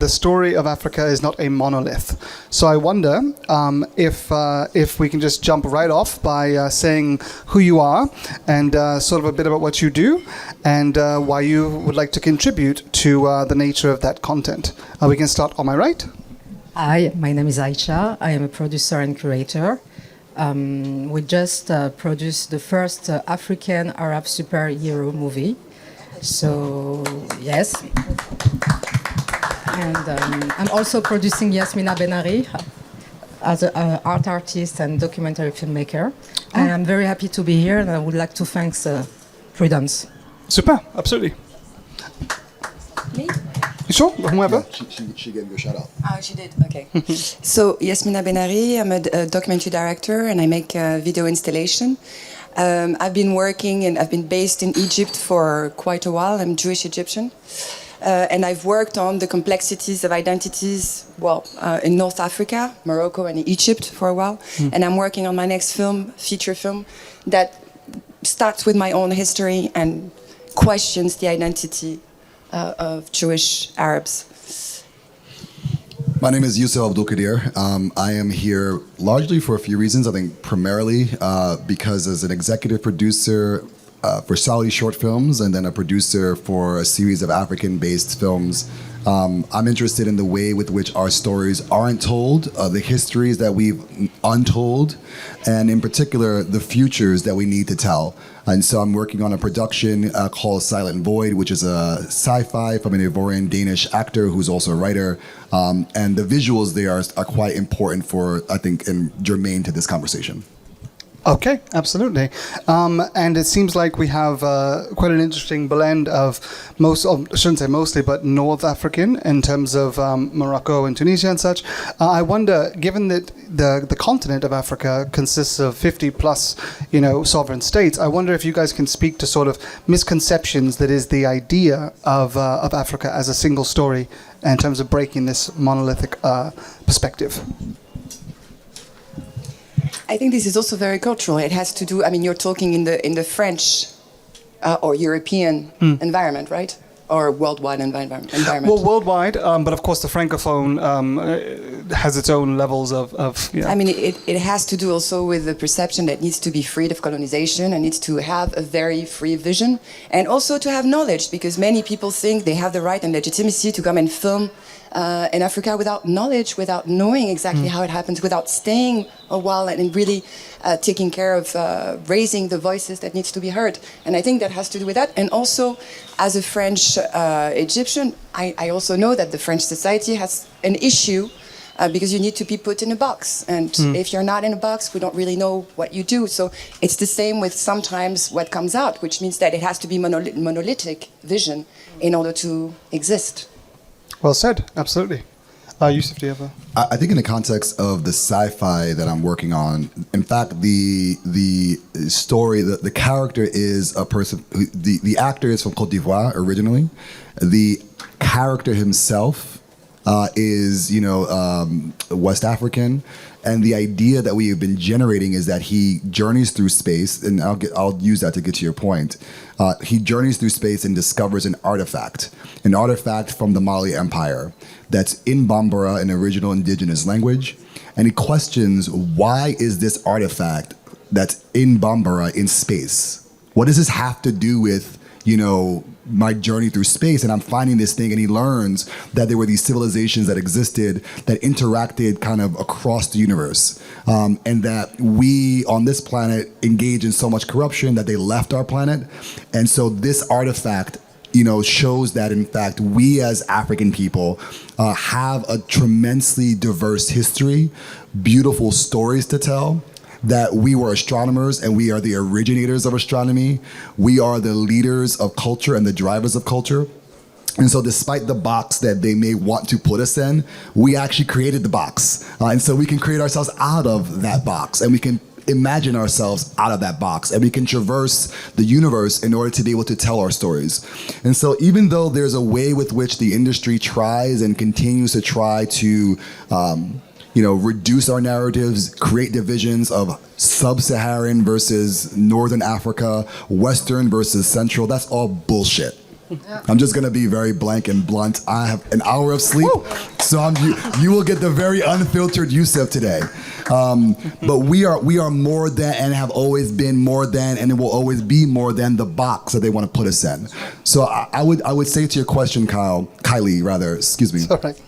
The story of Africa is not a monolith. So I wonder if we can just jump right off by saying who you are and sort of a bit about what you do and why you would like to contribute to the nature of that content. We can start on my right. Hi, my name is Aisha. I am a producer and curator. We just produced the first African Arab superhero movie. So, yes. And I'm also producing Yasmina Benari as an art artist and documentary filmmaker. And I'm very happy to be here, and I would like to thank Prudence. Super, absolutely. Me? Sure, whomever. Yeah, she gave you a shout out. Oh, she did, okay. So, Yasmina Benari, I'm a documentary director and I make video installation. I've been working and I've been based in Egypt for quite a while. I'm Jewish Egyptian. And I've worked on the complexities of identities, in North Africa, Morocco and Egypt for a while. And I'm working on my next film, feature film, that starts with my own history and questions the identity of Jewish Arabs. My name is Yusuf Abdul-Qadir. I am here largely for a few reasons. I think primarily because as an executive producer for Saudi short films and then a producer for a series of African-based films, I'm interested in the way with which our stories aren't told, the histories that we've untold, and in particular, the futures that we need to tell. And so I'm working on a production called Silent Void, which is a sci-fi from an Ivorian Danish actor who's also a writer. And the visuals there are quite important for, I think, and germane to this conversation. Okay, absolutely. And it seems like we have quite an interesting blend of I shouldn't say mostly, but North African in terms of Morocco and Tunisia and such. I wonder, given that the continent of Africa consists of 50 plus, sovereign states, I wonder if you guys can speak to sort of misconceptions that is the idea of Africa as a single story in terms of breaking this monolithic perspective. I think this is also very cultural. It has to do, you're talking in the French or European environment, right? Or worldwide environment. Well, worldwide, but of course the Francophone has its own levels of it has to do also with the perception that needs to be freed of colonization and needs to have a very free vision and also to have knowledge, because many people think they have the right and legitimacy to come and film in Africa without knowledge, without knowing exactly how it happens, without staying a while and really taking care of raising the voices that needs to be heard. And I think that has to do with that. And also, as a French Egyptian, I also know that the French society has an issue because you need to be put in a box. And if you're not in a box, we don't really know what you do. So it's the same with sometimes what comes out, which means that it has to be monolithic vision in order to exist. Well said, absolutely. Yusuf, do you have I think in the context of the sci-fi that I'm working on, in fact, the story, the character is a person, the actor is from Côte d'Ivoire originally. The character himself is, West African. And the idea that we have been generating is that he journeys through space, and I'll use that to get to your point. He journeys through space and discovers an artifact from the Mali Empire that's in Bambara, an original indigenous language. And he questions, why is this artifact that's in Bambara in space? What does this have to do with, my journey through space? And I'm finding this thing, and he learns that there were these civilizations that existed that interacted kind of across the universe, and that we on this planet engage in so much corruption that they left our planet. And so this artifact shows that in fact we as African people have a tremendously diverse history, beautiful stories to tell, that we were astronomers and we are the originators of astronomy. We are the leaders of culture and the drivers of culture. And so despite the box that they may want to put us in, we actually created the box. And so we can create ourselves out of that box, and we can imagine ourselves out of that box, and we can traverse the universe in order to be able to tell our stories. And so even though there's a way with which the industry tries and continues to try to reduce our narratives, create divisions of sub-Saharan versus Northern Africa, Western versus Central, that's all bullshit. I'm just gonna be very blank and blunt. I have an hour of sleep, so you will get the very unfiltered Yusuf today. But we are more than, and have always been more than, and it will always be more than the box that they want to put us in. So I would say to your question, Kylie, rather, excuse me. It's all right.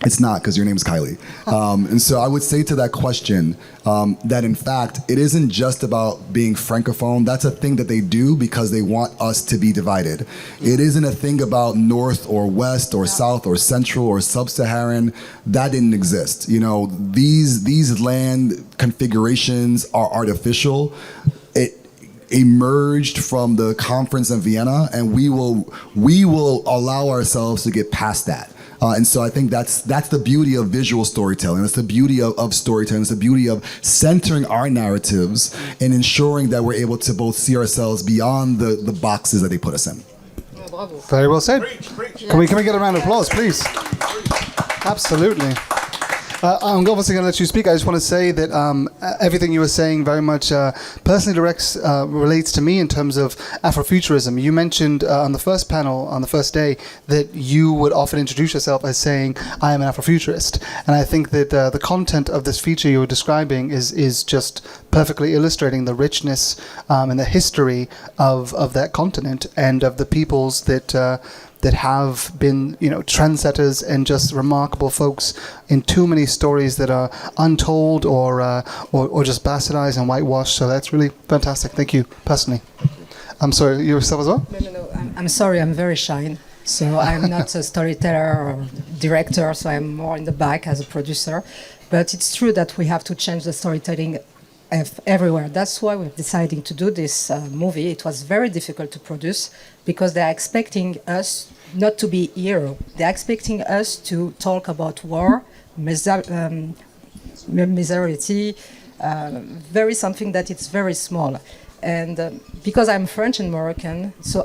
It's not, because your name is Kylie. And so I would say to that question that, in fact, it isn't just about being francophone. That's a thing that they do because they want us to be divided. It isn't a thing about North or West or South or Central or Sub-Saharan. That didn't exist. You know, these land configurations are artificial. It emerged from the conference in Vienna, and we will allow ourselves to get past that. And so I think that's the beauty of visual storytelling. That's the beauty of storytelling. It's the beauty of centering our narratives and ensuring that we're able to both see ourselves beyond the boxes that they put us in. Very well said. Can we get a round of applause, please? Absolutely. I'm obviously going to let you speak. I just want to say that everything you were saying very much personally relates to me in terms of Afrofuturism. You mentioned on the first panel, on the first day, that you would often introduce yourself as saying, I am an Afrofuturist. And I think that the content of this feature you were describing is just perfectly illustrating the richness and the history of that continent and of the peoples that have been, trendsetters and just remarkable folks in too many stories that are untold or just bastardized and whitewashed. So that's really fantastic. Thank you, personally. I'm sorry, yourself as well? No. I'm sorry, I'm very shy. So I'm not a storyteller or director, so I'm more in the back as a producer. But it's true that we have to change the storytelling everywhere. That's why we're deciding to do this movie. It was very difficult to produce because they're expecting us not to be hero. They're expecting us to talk about war, misery, something that it's very small. And because I'm French and Moroccan, so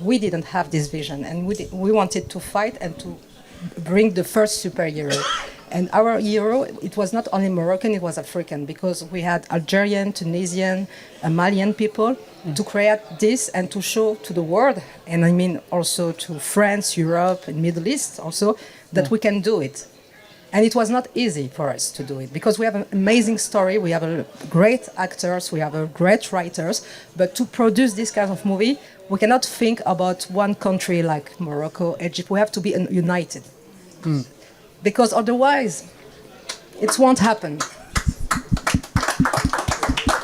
we didn't have this vision, and we wanted to fight and to bring the first superhero. And our hero, it was not only Moroccan, it was African, because we had Algerian, Tunisian, Malian people to create this and to show to the world, and I mean also to France, Europe, and Middle East also, that we can do it. And it was not easy for us to do it, because we have an amazing story, we have great actors, we have great writers, but to produce this kind of movie, we cannot think about one country like Morocco, Egypt, we have to be united. Because otherwise, it won't happen.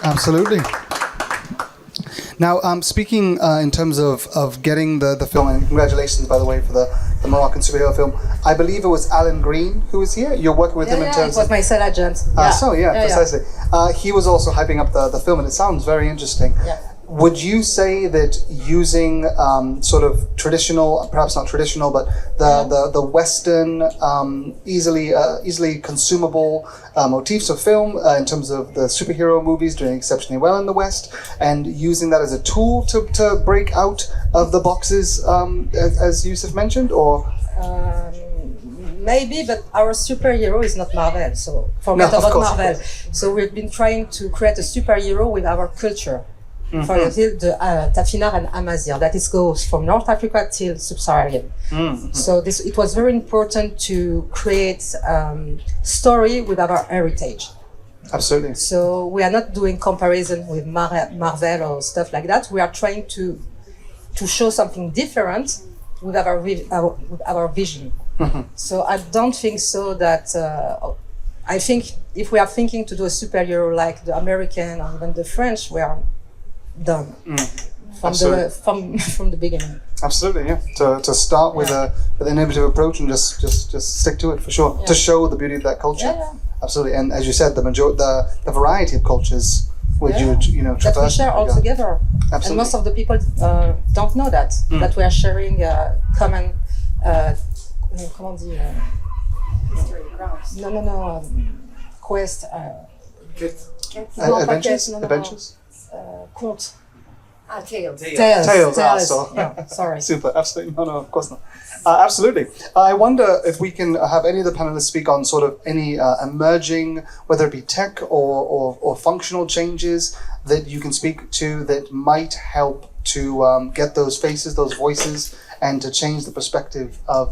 Absolutely. Now, speaking in terms of getting the film, and congratulations, by the way, for the Moroccan superhero film. I believe it was Alan Green who was here. You're working with him in terms it was my set agent. Precisely. He was also hyping up the film, and it sounds very interesting. Yeah. Would you say that using sort of traditional, perhaps not traditional, but the Western, easily consumable motifs of film in terms of the superhero movies doing exceptionally well in the West, and using that as a tool to break out of the boxes, as Yusuf mentioned, or? Maybe, but our superhero is not Marvel, so forget about Marvel. So we've been trying to create a superhero with our culture. Mm-hmm. For the Tafinar and Amazigh, that is goes from North Africa till Sub-Saharan. Mm-hmm. So it was very important to create story with our heritage. Absolutely. So we are not doing comparison with Marvel or stuff like that. We are trying to show something different with our vision. Mm-hmm. So I don't think so that. I think if we are thinking to do a superhero like the American or even the French, we are done from the beginning. Absolutely, yeah. To start with an innovative approach and just stick to it for sure. Yeah. To show the beauty of that culture. Yeah. Absolutely, and as you said, the variety of cultures would traverse that we share all together. Absolutely. And most of the people don't know that we are sharing common. Comment dit? History, grounds. No. Quest. Adventures. Conte. Tales. Yeah, sorry. Super. Absolutely. No, of course not. Absolutely. I wonder if we can have any of the panelists speak on sort of any emerging, whether it be tech or functional changes that you can speak to that might help to get those faces, those voices, and to change the perspective of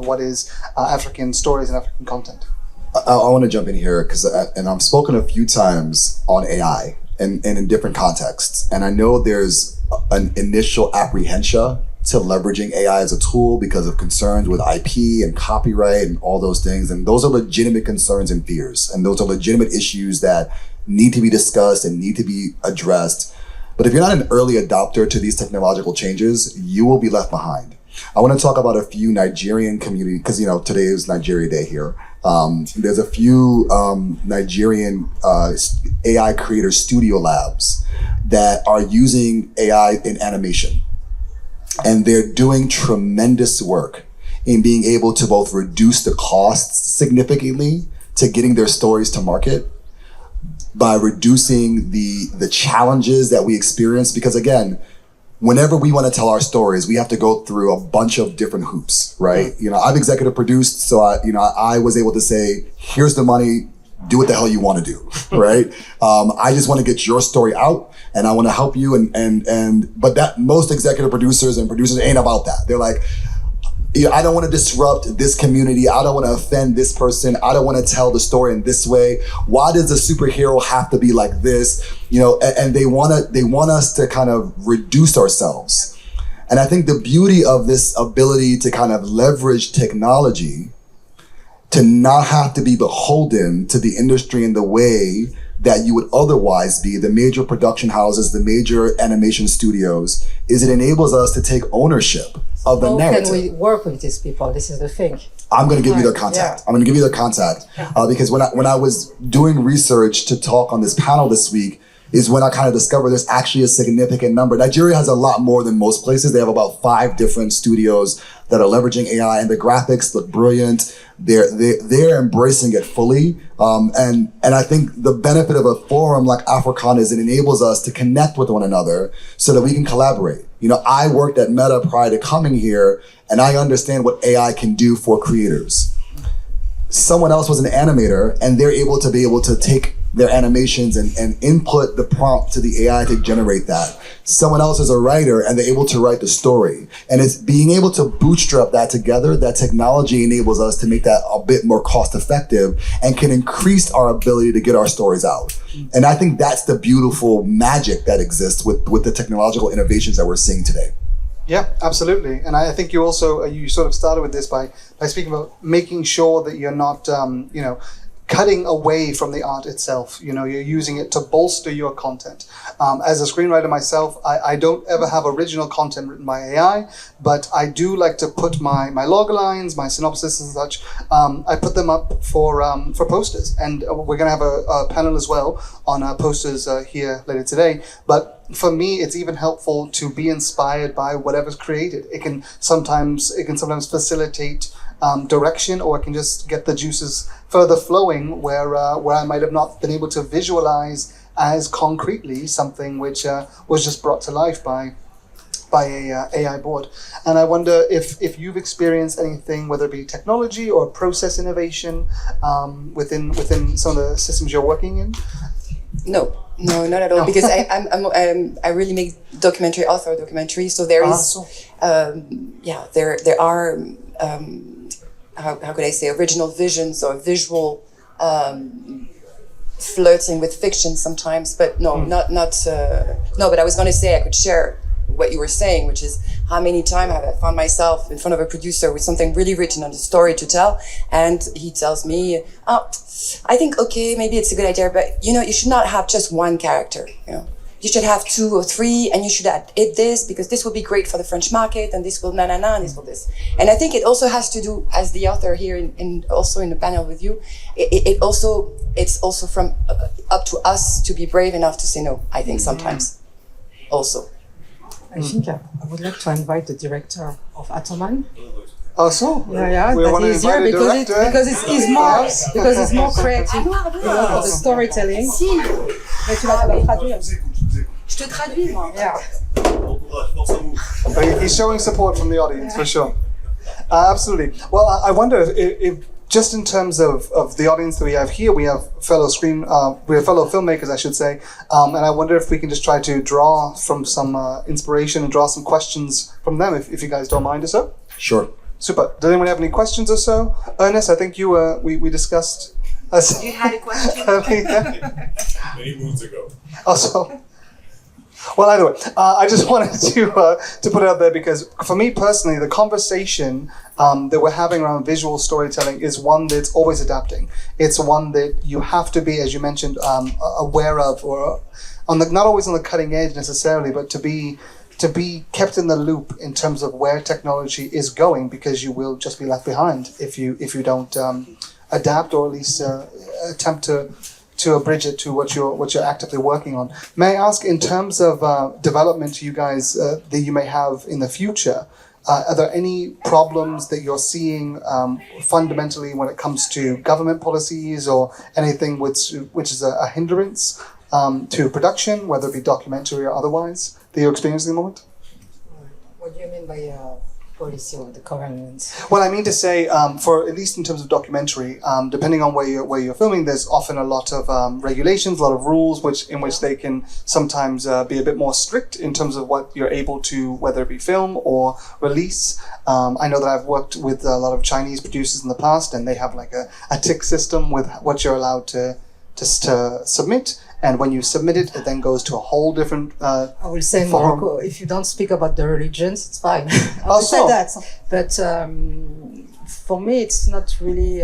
what is African stories and African content. I want to jump in here because, and I've spoken a few times on AI and in different contexts, and I know there's an initial apprehension to leveraging AI as a tool because of concerns with IP and copyright and all those things, and those are legitimate concerns and fears, and those are legitimate issues that need to be discussed and need to be addressed. But if you're not an early adopter to these technological changes, you will be left behind. I want to talk about a few Nigerian community, because today is Nigeria Day here. There's a few Nigerian AI creator studio labs that are using AI in animation. And they're doing tremendous work in being able to both reduce the costs significantly to getting their stories to market by reducing the challenges that we experience. Because again, whenever we want to tell our stories, we have to go through a bunch of different hoops, right? I've executive produced, so I was able to say, here's the money, do what the hell you want to do, right? I just want to get your story out, and I want to help you. But that most executive producers and producers ain't about that. They're like, I don't want to disrupt this community. I don't want to offend this person. I don't want to tell the story in this way. Why does the superhero have to be like this? And they want us to kind of reduce ourselves. And I think the beauty of this ability to kind of leverage technology to not have to be beholden to the industry in the way that you would otherwise be, the major production houses, the major animation studios, is it enables us to take ownership of the narrative. How can we work with these people? This is the thing. I'm going to give you their contact. Yeah. I'm going to give you their contact because when I was doing research to talk on this panel this week, is when I kind of discovered there's actually a significant number. Nigeria has a lot more than most places. They have about 5 different studios that are leveraging AI, and the graphics look brilliant. They're embracing it fully. And I think the benefit of a forum like AfroCannes is it enables us to connect with one another so that we can collaborate. I worked at Meta prior to coming here, and I understand what AI can do for creators. Someone else was an animator, and they're able to take their animations and input the prompt to the AI to generate that. Someone else is a writer, and they're able to write the story. And it's being able to bootstrap that together, that technology enables us to make that a bit more cost effective and can increase our ability to get our stories out. And I think that's the beautiful magic that exists with the technological innovations that we're seeing today. Yeah, absolutely. And I think you also, you sort of started with this by speaking about making sure that you're not, cutting away from the art itself. You're using it to bolster your content. As a screenwriter myself, I don't ever have original content written by AI, but I do like to put my log lines, my synopsis and such, I put them up for posters. And we're going to have a panel as well on posters here later today. But for me, it's even helpful to be inspired by whatever's created. It can sometimes facilitate direction, or it can just get the juices further flowing where I might have not been able to visualize as concretely something which was just brought to life by a AI board. And I wonder if you've experienced anything, whether it be technology or process innovation within some of the systems you're working in. No, not at all. No. Because I really make author documentary. So there is, there are. How could I say, original visions or visual flirting with fiction sometimes, but no, not but I was going to say I could share what you were saying, which is how many times have I found myself in front of a producer with something really written on the story to tell, and he tells me, I think, okay, maybe it's a good idea, but you should not have just one character, You should have 2 or 3, and you should add this because this will be great for the French market, and this will and this will this. And I think it also has to do, as the author here, in also in the panel with you, it's also from up to us to be brave enough to say no. I think sometimes, also. I think I would like to invite the director of Atoman. Oh, so yeah, that is here because it's more creative, for the storytelling. Mais tu vas traduire. Je te traduis, moi. Yeah. He's showing support from the audience, for sure. Absolutely. Well, I wonder if just in terms of the audience that we have here, we have fellow filmmakers, I should say, and I wonder if we can just try to draw from some inspiration and draw some questions from them, if you guys don't mind or so. Sure. Super. Does anyone have any questions or so? Ernest, I think we discussed. You had a question? Many moons ago. Also. Well, either way, I just wanted to put it out there because for me personally, the conversation that we're having around visual storytelling is one that's always adapting. It's one that you have to be, as you mentioned, aware of, or not always on the cutting edge necessarily, but to be kept in the loop in terms of where technology is going, because you will just be left behind if you don't adapt, or at least attempt to abridge it to what you're actively working on. May I ask, in terms of development you guys that you may have in the future, are there any problems that you're seeing fundamentally when it comes to government policies or anything which is a hindrance to production, whether it be documentary or otherwise, that you're experiencing at the moment? What do you mean by policy or the government? Well, I mean to say, for at least in terms of documentary, depending on where you're filming, there's often a lot of regulations, a lot of rules, in which they can sometimes be a bit more strict in terms of what you're able to, whether it be film or release. I know that I've worked with a lot of Chinese producers in the past, and they have like a tick system with what you're allowed to submit. And when you submit it, it then goes to a whole different I will say in forum. Morocco, if you don't speak about the religions, it's fine. I will Also, say that. But for me, it's not really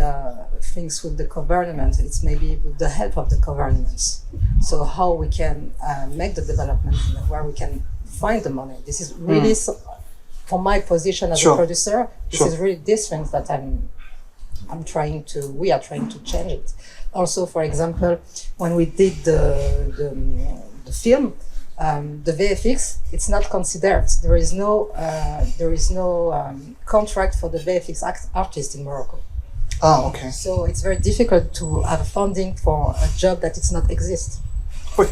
things with the government. It's maybe with the help of the governments. So how we can make the development and where we can find the money. This is really, for my position as a producer, this is really this thing that we are trying to change it. Also, for example, when we did the film, the VFX, it's not considered. There is no contract for the VFX artist in Morocco. Oh, okay. So it's very difficult to have funding for a job that it's not exist.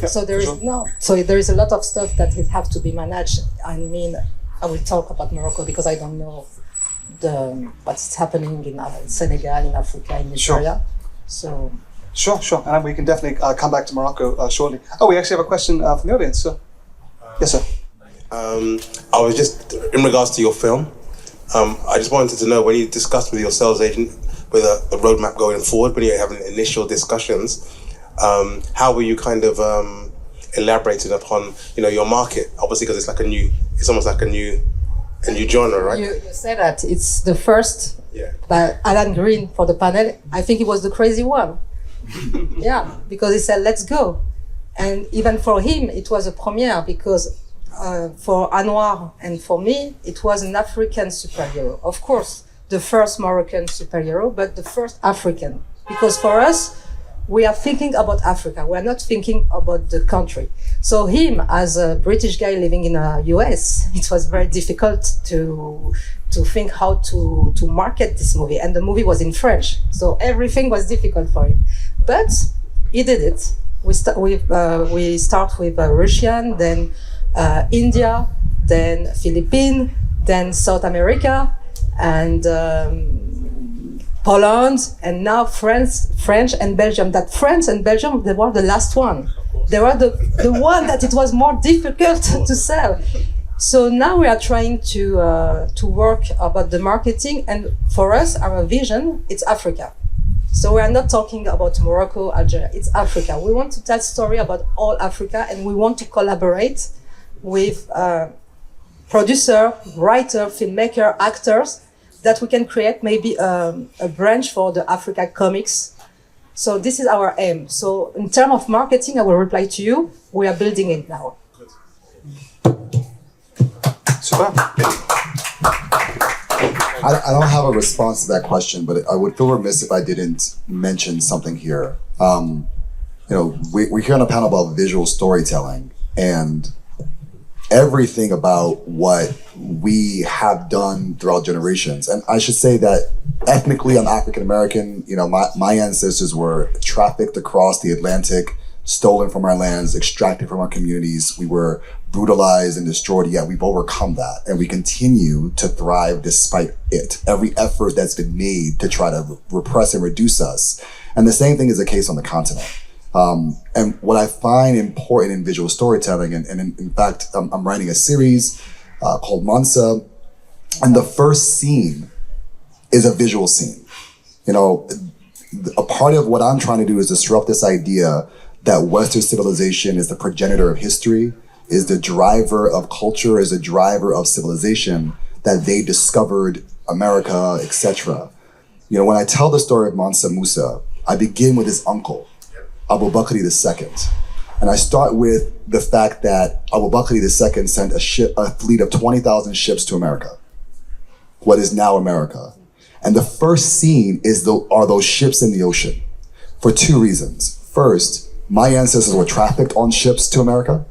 So there is a lot of stuff that it have to be managed. I mean, I will talk about Morocco because I don't know what's happening in Senegal, in Africa, in Nigeria. So. Sure. And we can definitely come back to Morocco shortly. Oh, we actually have a question from the audience. So. Yes, sir. I was just, in regards to your film, I just wanted to know, when you discussed with your sales agent with a roadmap going forward, when you're having initial discussions, how were you kind of elaborating upon, your market? Obviously, because it's almost like a new genre, right? You say that it's the first by Alan Green for the panel. I think it was the crazy one. Yeah, because he said, let's go. And even for him, it was a premiere because for Anwar and for me, it was an African superhero. Of course, the first Moroccan superhero, but the first African. Because for us, we are thinking about Africa. We are not thinking about the country. So him, as a British guy living in the US, it was very difficult to think how to market this movie. And the movie was in French. So everything was difficult for him. But he did it. We start with Russian, then India, then Philippines, then South America, and Poland, and now French and Belgium. That France and Belgium, they were the last one. They were the one that it was more difficult to sell. So now we are trying to work about the marketing, and for us, our vision, it's Africa. So we are not talking about Morocco, Algeria, it's Africa. We want to tell story about all Africa, and we want to collaborate with producer, writer, filmmaker, actors, that we can create maybe a branch for the Africa comics. So this is our aim. So in terms of marketing, I will reply to you, we are building it now. Super. I don't have a response to that question, but I would feel remiss if I didn't mention something here. We're here on a panel about visual storytelling, and everything about what we have done throughout generations. And I should say that ethnically, I'm African American. My ancestors were trafficked across the Atlantic stolen from our lands, extracted from our communities. We were brutalized and destroyed, yet we've overcome that. And we continue to thrive despite it. Every effort that's been made to try to repress and reduce us. And the same thing is the case on the continent. And what I find important in visual storytelling, and in fact, I'm writing a series called Mansa, and the first scene is a visual scene. You know, a part of what I'm trying to do is disrupt this idea that Western civilization is the progenitor of history, is the driver of culture, is the driver of civilization, that they discovered America, etc. You know, when I tell the story of Mansa Musa, I begin with his uncle, Abu Bakr II. And I start with the fact that Abu Bakr II sent a fleet of 20,000 ships to America, what is now America. And the first scene are those ships in the ocean for two reasons. First, my ancestors were trafficked on ships to America.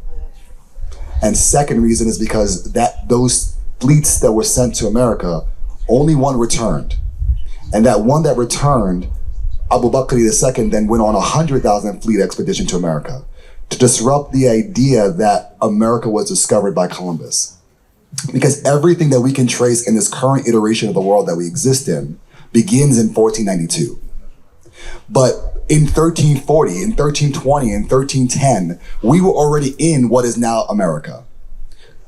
And second reason is because those fleets that were sent to America, only one returned. And that one that returned, Abu Bakr II then went on a 100,000 fleet expedition to America to disrupt the idea that America was discovered by Columbus. Because everything that we can trace in this current iteration of the world that we exist in begins in 1492. But in 1340, in 1320, in 1310, we were already in what is now America.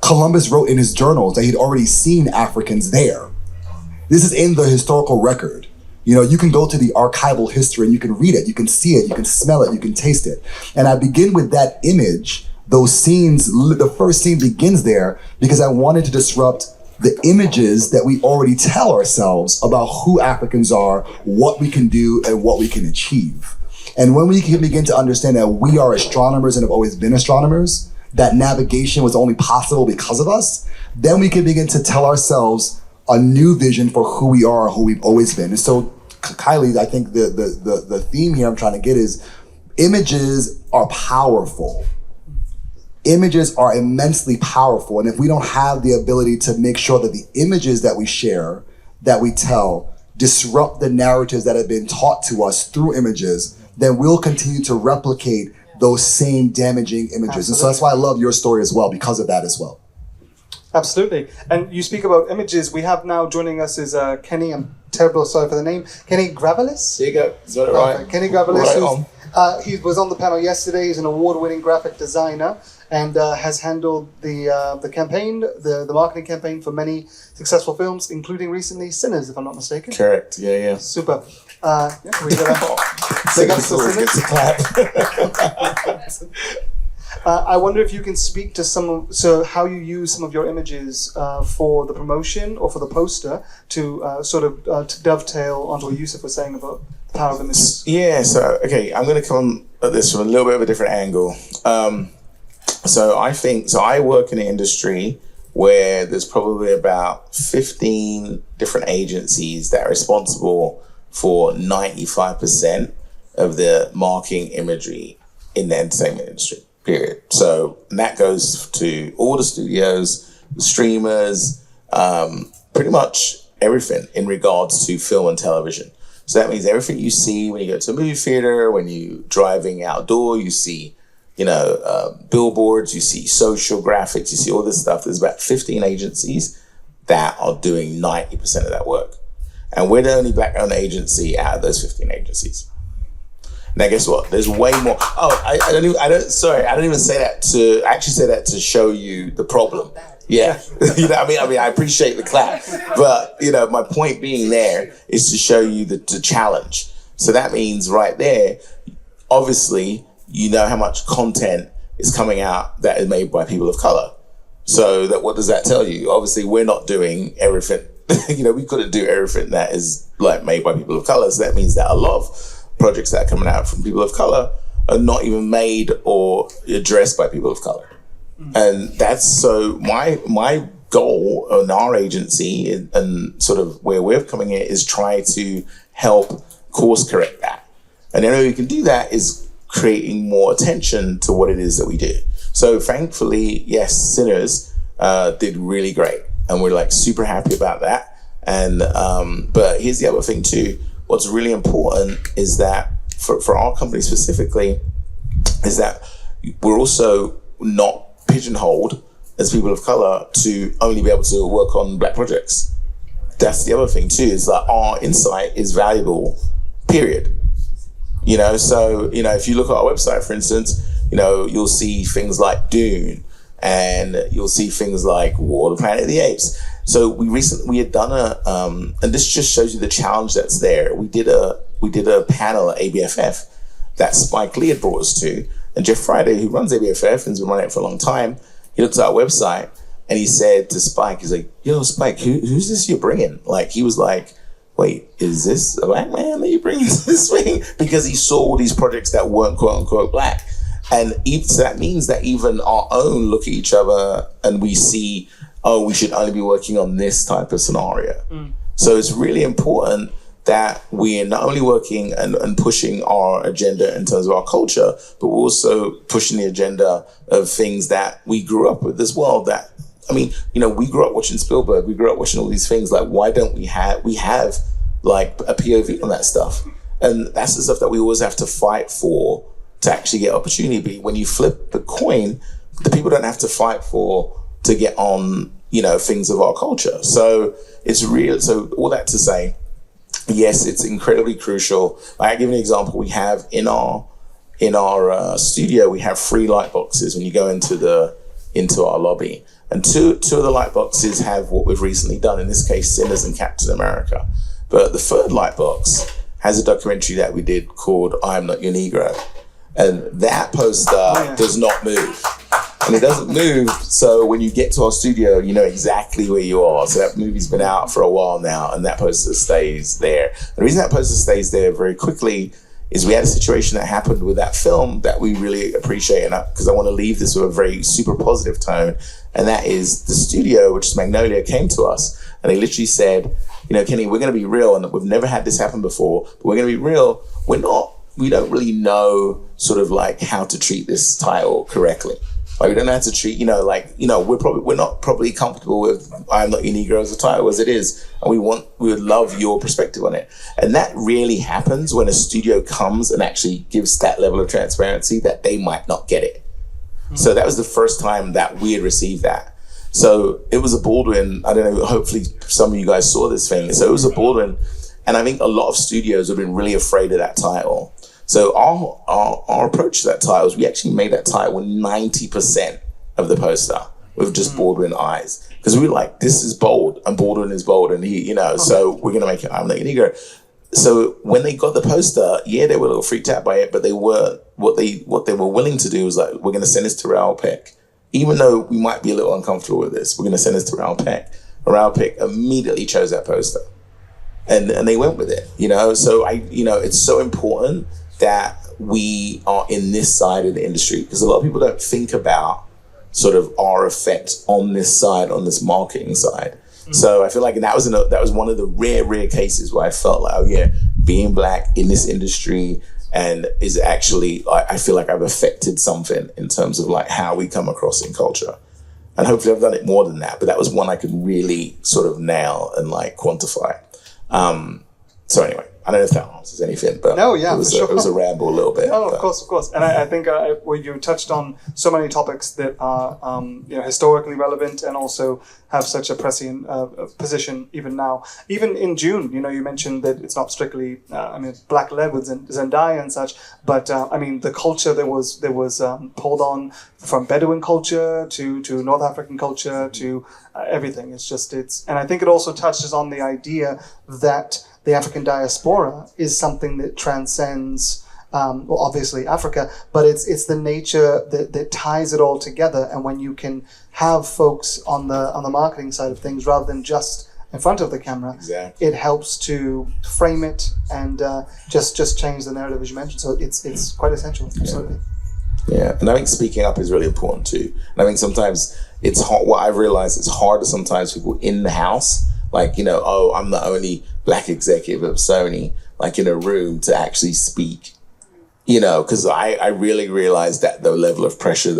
Columbus wrote in his journals that he'd already seen Africans there. This is in the historical record. You know, you can go to the archival history and you can read it, you can see it, you can smell it, you can taste it. And I begin with that image, those scenes, the first scene begins there because I wanted to disrupt the images that we already tell ourselves about who Africans are, what we can do, and what we can achieve. And when we can begin to understand that we are astronomers and have always been astronomers, that navigation was only possible because of us, then we can begin to tell ourselves a new vision for who we are, who we've always been. And so, Kylie, I think the theme here I'm trying to get is images are powerful. Images are immensely powerful. And if we don't have the ability to make sure that the images that we share, that we tell, disrupt the narratives that have been taught to us through images, then we'll continue to replicate those same damaging images. Absolutely. And so that's why I love your story as well, because of that as well. Absolutely. And you speak about images. We have now joining us is Kenny, I'm terrible, sorry for the name, Kenny Gravalis? There you go. Is that right? Kenny Gravalis, right he was on the panel yesterday. He's an award-winning graphic designer and has handled the campaign, the marketing campaign for many successful films, including recently Sinners, if I'm not mistaken. Correct. Yeah. Super. Yeah, we Second floor gets a clap. I wonder if you can speak to how you use some of your images for the promotion or for the poster to to dovetail onto what Yusuf was saying about the power of images. Yeah, so, okay, I'm going to come at this from a little bit of a different angle. I work in an industry where there's probably about 15 different agencies that are responsible for 95% of the marketing imagery in the entertainment industry, period. So that goes to all the studios, the streamers, pretty much everything in regards to film and television. So that means everything you see when you go to a movie theater, when you're driving outdoor, you see, billboards, you see social graphics, you see all this stuff. There's about 15 agencies that are doing 90% of that work. And we're the only black-owned agency out of those 15 agencies. Now, guess what? There's way more. Oh, I don't even say that to. I actually say that to show you the problem. Yeah, I appreciate the clap, but my point being there is to show you the challenge. So that means right there, obviously, how much content is coming out that is made by people of color. So what does that tell you? Obviously, we're not doing everything. We couldn't do everything that is made by people of color. So that means that a lot of projects that are coming out from people of color are not even made or addressed by people of color. And that's so my goal in our agency and sort of where we're coming in is try to help course correct that. And the only way we can do that is creating more attention to what it is that we do. So thankfully, yes, Sinners did really great. And we're super happy about that. And but here's the other thing too. What's really important is that for our company specifically, is that we're also not pigeonholed as people of color to only be able to work on Black projects. That's the other thing too, is that our insight is valuable, period. So, if you look at our website, for instance, you'll see things like Dune, and you'll see things like War of the Planet of the Apes. So we had done and this just shows you the challenge that's there. We did a panel at ABFF that Spike Lee had brought us to, and Jeff Friday, who runs ABFF and has been running it for a long time, he looked at our website and he said to Spike, he's like, "Yo, Spike, who's this you're bringing?" Like, he was like, "Wait, is this a Black man that you bring to this thing?" Because he saw all these projects that weren't quote unquote Black. And so that means that even our own look at each other and we see, oh, we should only be working on this type of scenario. So it's really important that we're not only working and pushing our agenda in terms of our culture, but we're also pushing the agenda of things that we grew up with as well. We grew up watching Spielberg, we grew up watching all these things. Like, why don't we have like a POV on that stuff? And that's the stuff that we always have to fight for to actually get opportunity. But when you flip the coin, the people don't have to fight to get on, things of our culture. So it's real. So all that to say, yes, it's incredibly crucial. I'll give you an example. We have in our studio, we have 3 light boxes when you go into our lobby. And two of the light boxes have what we've recently done, in this case, Sinners and Captain America. But the 3rd light box has a documentary that we did called I Am Not Your Negro. And that poster does not move. And it doesn't move, so when you get to our studio, you know exactly where you are. So that movie's been out for a while now, and that poster stays there. The reason that poster stays there very quickly is we had a situation that happened with that film that we really appreciate, and because I want to leave this with a very super positive tone, and that is the studio, which is Magnolia, came to us, and they literally said, Kenny, we're going to be real, and we've never had this happen before, but we're going to be real. We don't really know sort of like how to treat this title correctly. Like, we don't know how to treat, we're not probably comfortable with I'm Not Your Negro as a title as it is. And we would love your perspective on it. And that really happens when a studio comes and actually gives that level of transparency that they might not get it. Mm-hmm. So that was the first time that we had received that. So it was a Baldwin, I don't know, hopefully some of you guys saw this thing. So it was a Baldwin. And I think a lot of studios have been really afraid of that title. So our approach to that title is we actually made that title with 90% of the poster with just Baldwin eyes. Because we were like, this is bold and Baldwin is bold and he, so we're going to make it I'm Not Your Negro. So when they got the poster, they were a little freaked out by it, but they were, what they were willing to do was like, we're going to send this to Raoul Peck. Even though we might be a little uncomfortable with this, we're going to send this to Raoul Peck. Raoul Peck immediately chose that poster. And they went with it, So it's so important that we are in this side of the industry, because a lot of people don't think about sort of our effect on this side, on this marketing side. Mm-hmm. So I feel like that was one of the rare cases where I felt like, being Black in this industry and is actually, I feel like I've affected something in terms of like how we come across in culture. And hopefully I've done it more than that, but that was one I could really sort of nail and like quantify. So anyway, I don't know if that answers anything, but it was a ramble a little bit. No, of course. And I think you touched on so many topics that are historically relevant and also have such a prescient position even now. Even in June, you mentioned that it's not strictly, Black led with Zendaya and such, but the culture that was pulled on, from Bedouin culture to North African culture to everything. And I think it also touches on the idea that the African diaspora is something that transcends, obviously Africa, but it's the nature that ties it all together. And when you can have folks on the marketing side of things rather than just in front of the camera, exactly, it helps to frame it and just change the narrative, as you mentioned. So it's quite essential, absolutely. Yeah, and I think speaking up is really important too. And I think sometimes it's hard. What I've realized, it's harder sometimes for people in the house. Like, I'm the only Black executive of Sony, like in a room to actually speak, because I really realized that the level of pressure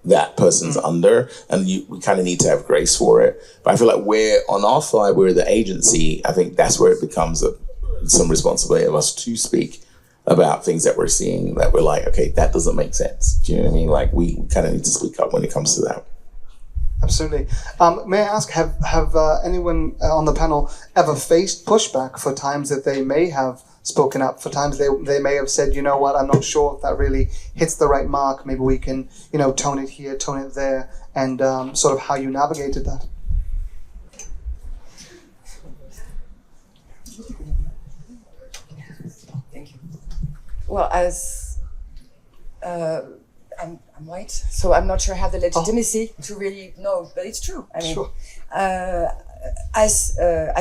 that person's under, and we kind of need to have grace for it. But I feel like on our side, we're the agency. I think that's where it becomes some responsibility of us to speak. about things that we're seeing that we're like, okay, that doesn't make sense. Do you know what I mean? Like we kind of need to speak up when it comes to that. Absolutely. May I ask, have anyone on the panel ever faced pushback for times that they may have spoken up, for times they may have said, you know what, I'm not sure if that really hits the right mark, maybe we can, tone it here, tone it there, and sort of how you navigated that? Thank you. Well, as I'm white, so I'm not sure I have the legitimacy to really know, but it's true. I mean, Sure. I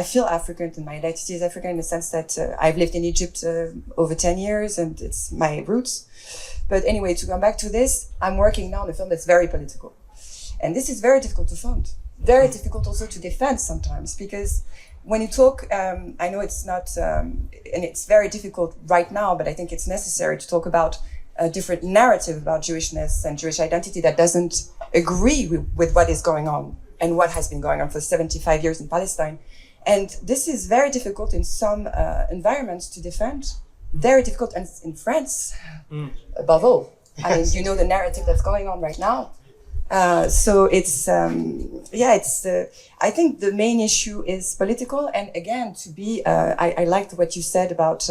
feel African, and my identity is African in the sense that I've lived in Egypt over 10 years, and it's my roots. But anyway, to come back to this, I'm working now on a film that's very political. And this is very difficult to fund. Very difficult also to defend sometimes, because when you talk, I know it's not, and it's very difficult right now, but I think it's necessary to talk about a different narrative about Jewishness and Jewish identity that doesn't agree with what is going on and what has been going on for 75 years in Palestine. And this is very difficult in some environments to defend. Very difficult, and in France, above all. I mean, you know the narrative that's going on right now. So it's, I think the main issue is political. And again, to be, I liked what you said about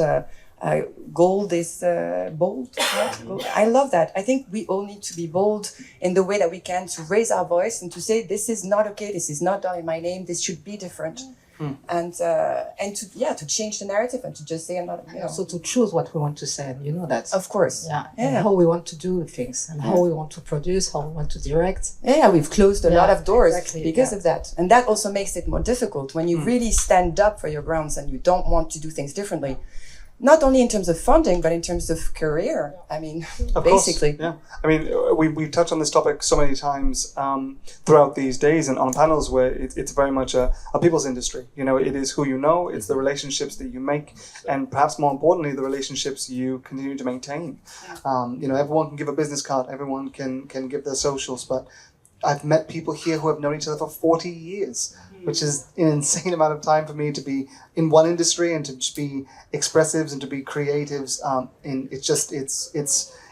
gold is bold. Right? I love that. I think we all need to be bold in the way that we can, to raise our voice and to say, this is not okay, this is not done in my name, this should be different. And to change the narrative and to just say another, So to choose what we want to say, that. Of course. And how we want to do things, and how we want to produce, how we want to direct. Yeah, we've closed a lot of doors because of of that. And that also makes it more difficult when you really stand up for your grounds and you don't want to do things differently. Not only in terms of funding, but in terms of career. I mean, basically. Yeah. I mean, we've touched on this topic so many times throughout these days and on panels where it's very much a people's industry. It is who you know, it's the relationships that you make, and perhaps more importantly, the relationships you continue to maintain. Everyone can give a business card, everyone can give their socials, but I've met people here who have known each other for 40 years, which is an insane amount of time for me to be in one industry and to just be expressives and to be creatives.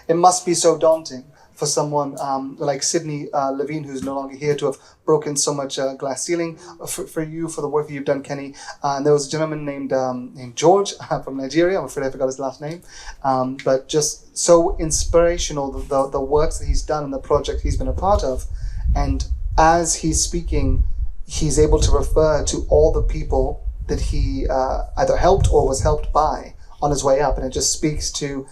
It must be so daunting for someone like Sydney Levine, who's no longer here, to have broken so much glass ceiling. For you, for the work that you've done, Kenny. And there was a gentleman named George from Nigeria. I'm afraid I forgot his last name. But just so inspirational, the works that he's done and the project he's been a part of. And as he's speaking, he's able to refer to all the people that he either helped or was helped by on his way up. And it just speaks to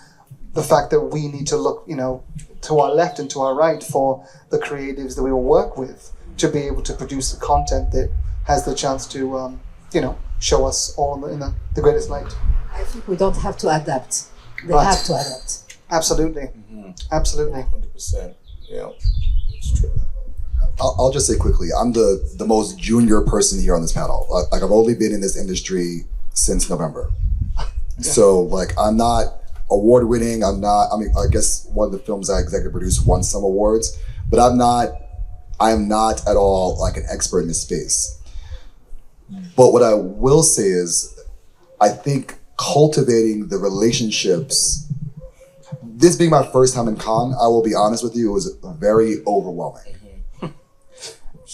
the fact that we need to look, to our left and to our right for the creatives that we will work with to be able to produce the content that has the chance to, show us all in the greatest light. I think we don't have to adapt. They have to adapt. Absolutely. Absolutely. 100%. Yeah, it's true. I'll just say quickly, I'm the most junior person here on this panel. Like I've only been in this industry since November. So I'm not award winning. I guess one of the films I executive produced won some awards, but I am not at all like an expert in this space. But what I will say is, I think cultivating the relationships, this being my first time in Cannes, I will be honest with you, it was very overwhelming.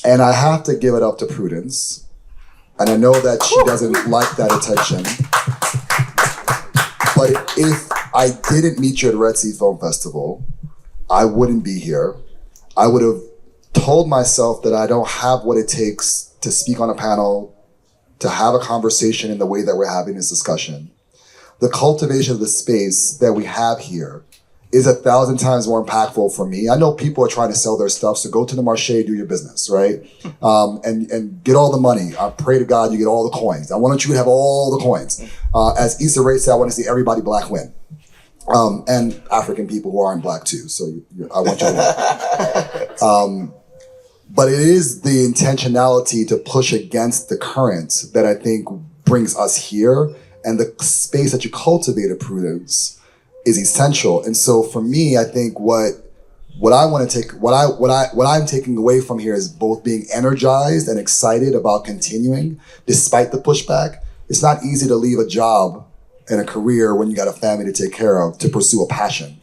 And I have to give it up to Prudence. And I know that she doesn't like that attention. But if I didn't meet you at Red Sea Film Festival, I wouldn't be here. I would have told myself that I don't have what it takes to speak on a panel, to have a conversation in the way that we're having this discussion. The cultivation of the space that we have here is 1,000 times more impactful for me. I know people are trying to sell their stuff, so go to the marché, do your business, right? And get all the money. I pray to God you get all the coins. I want you to have all the coins. As Issa Rae said, I want to see everybody black win. And African people who aren't black too, so I want you to win. But it is the intentionality to push against the current that I think brings us here, and the space that you cultivated, Prudence, is essential. And so for me, I think what I'm taking away from here is both being energized and excited about continuing despite the pushback. It's not easy to leave a job and a career when you got a family to take care of to pursue a passion.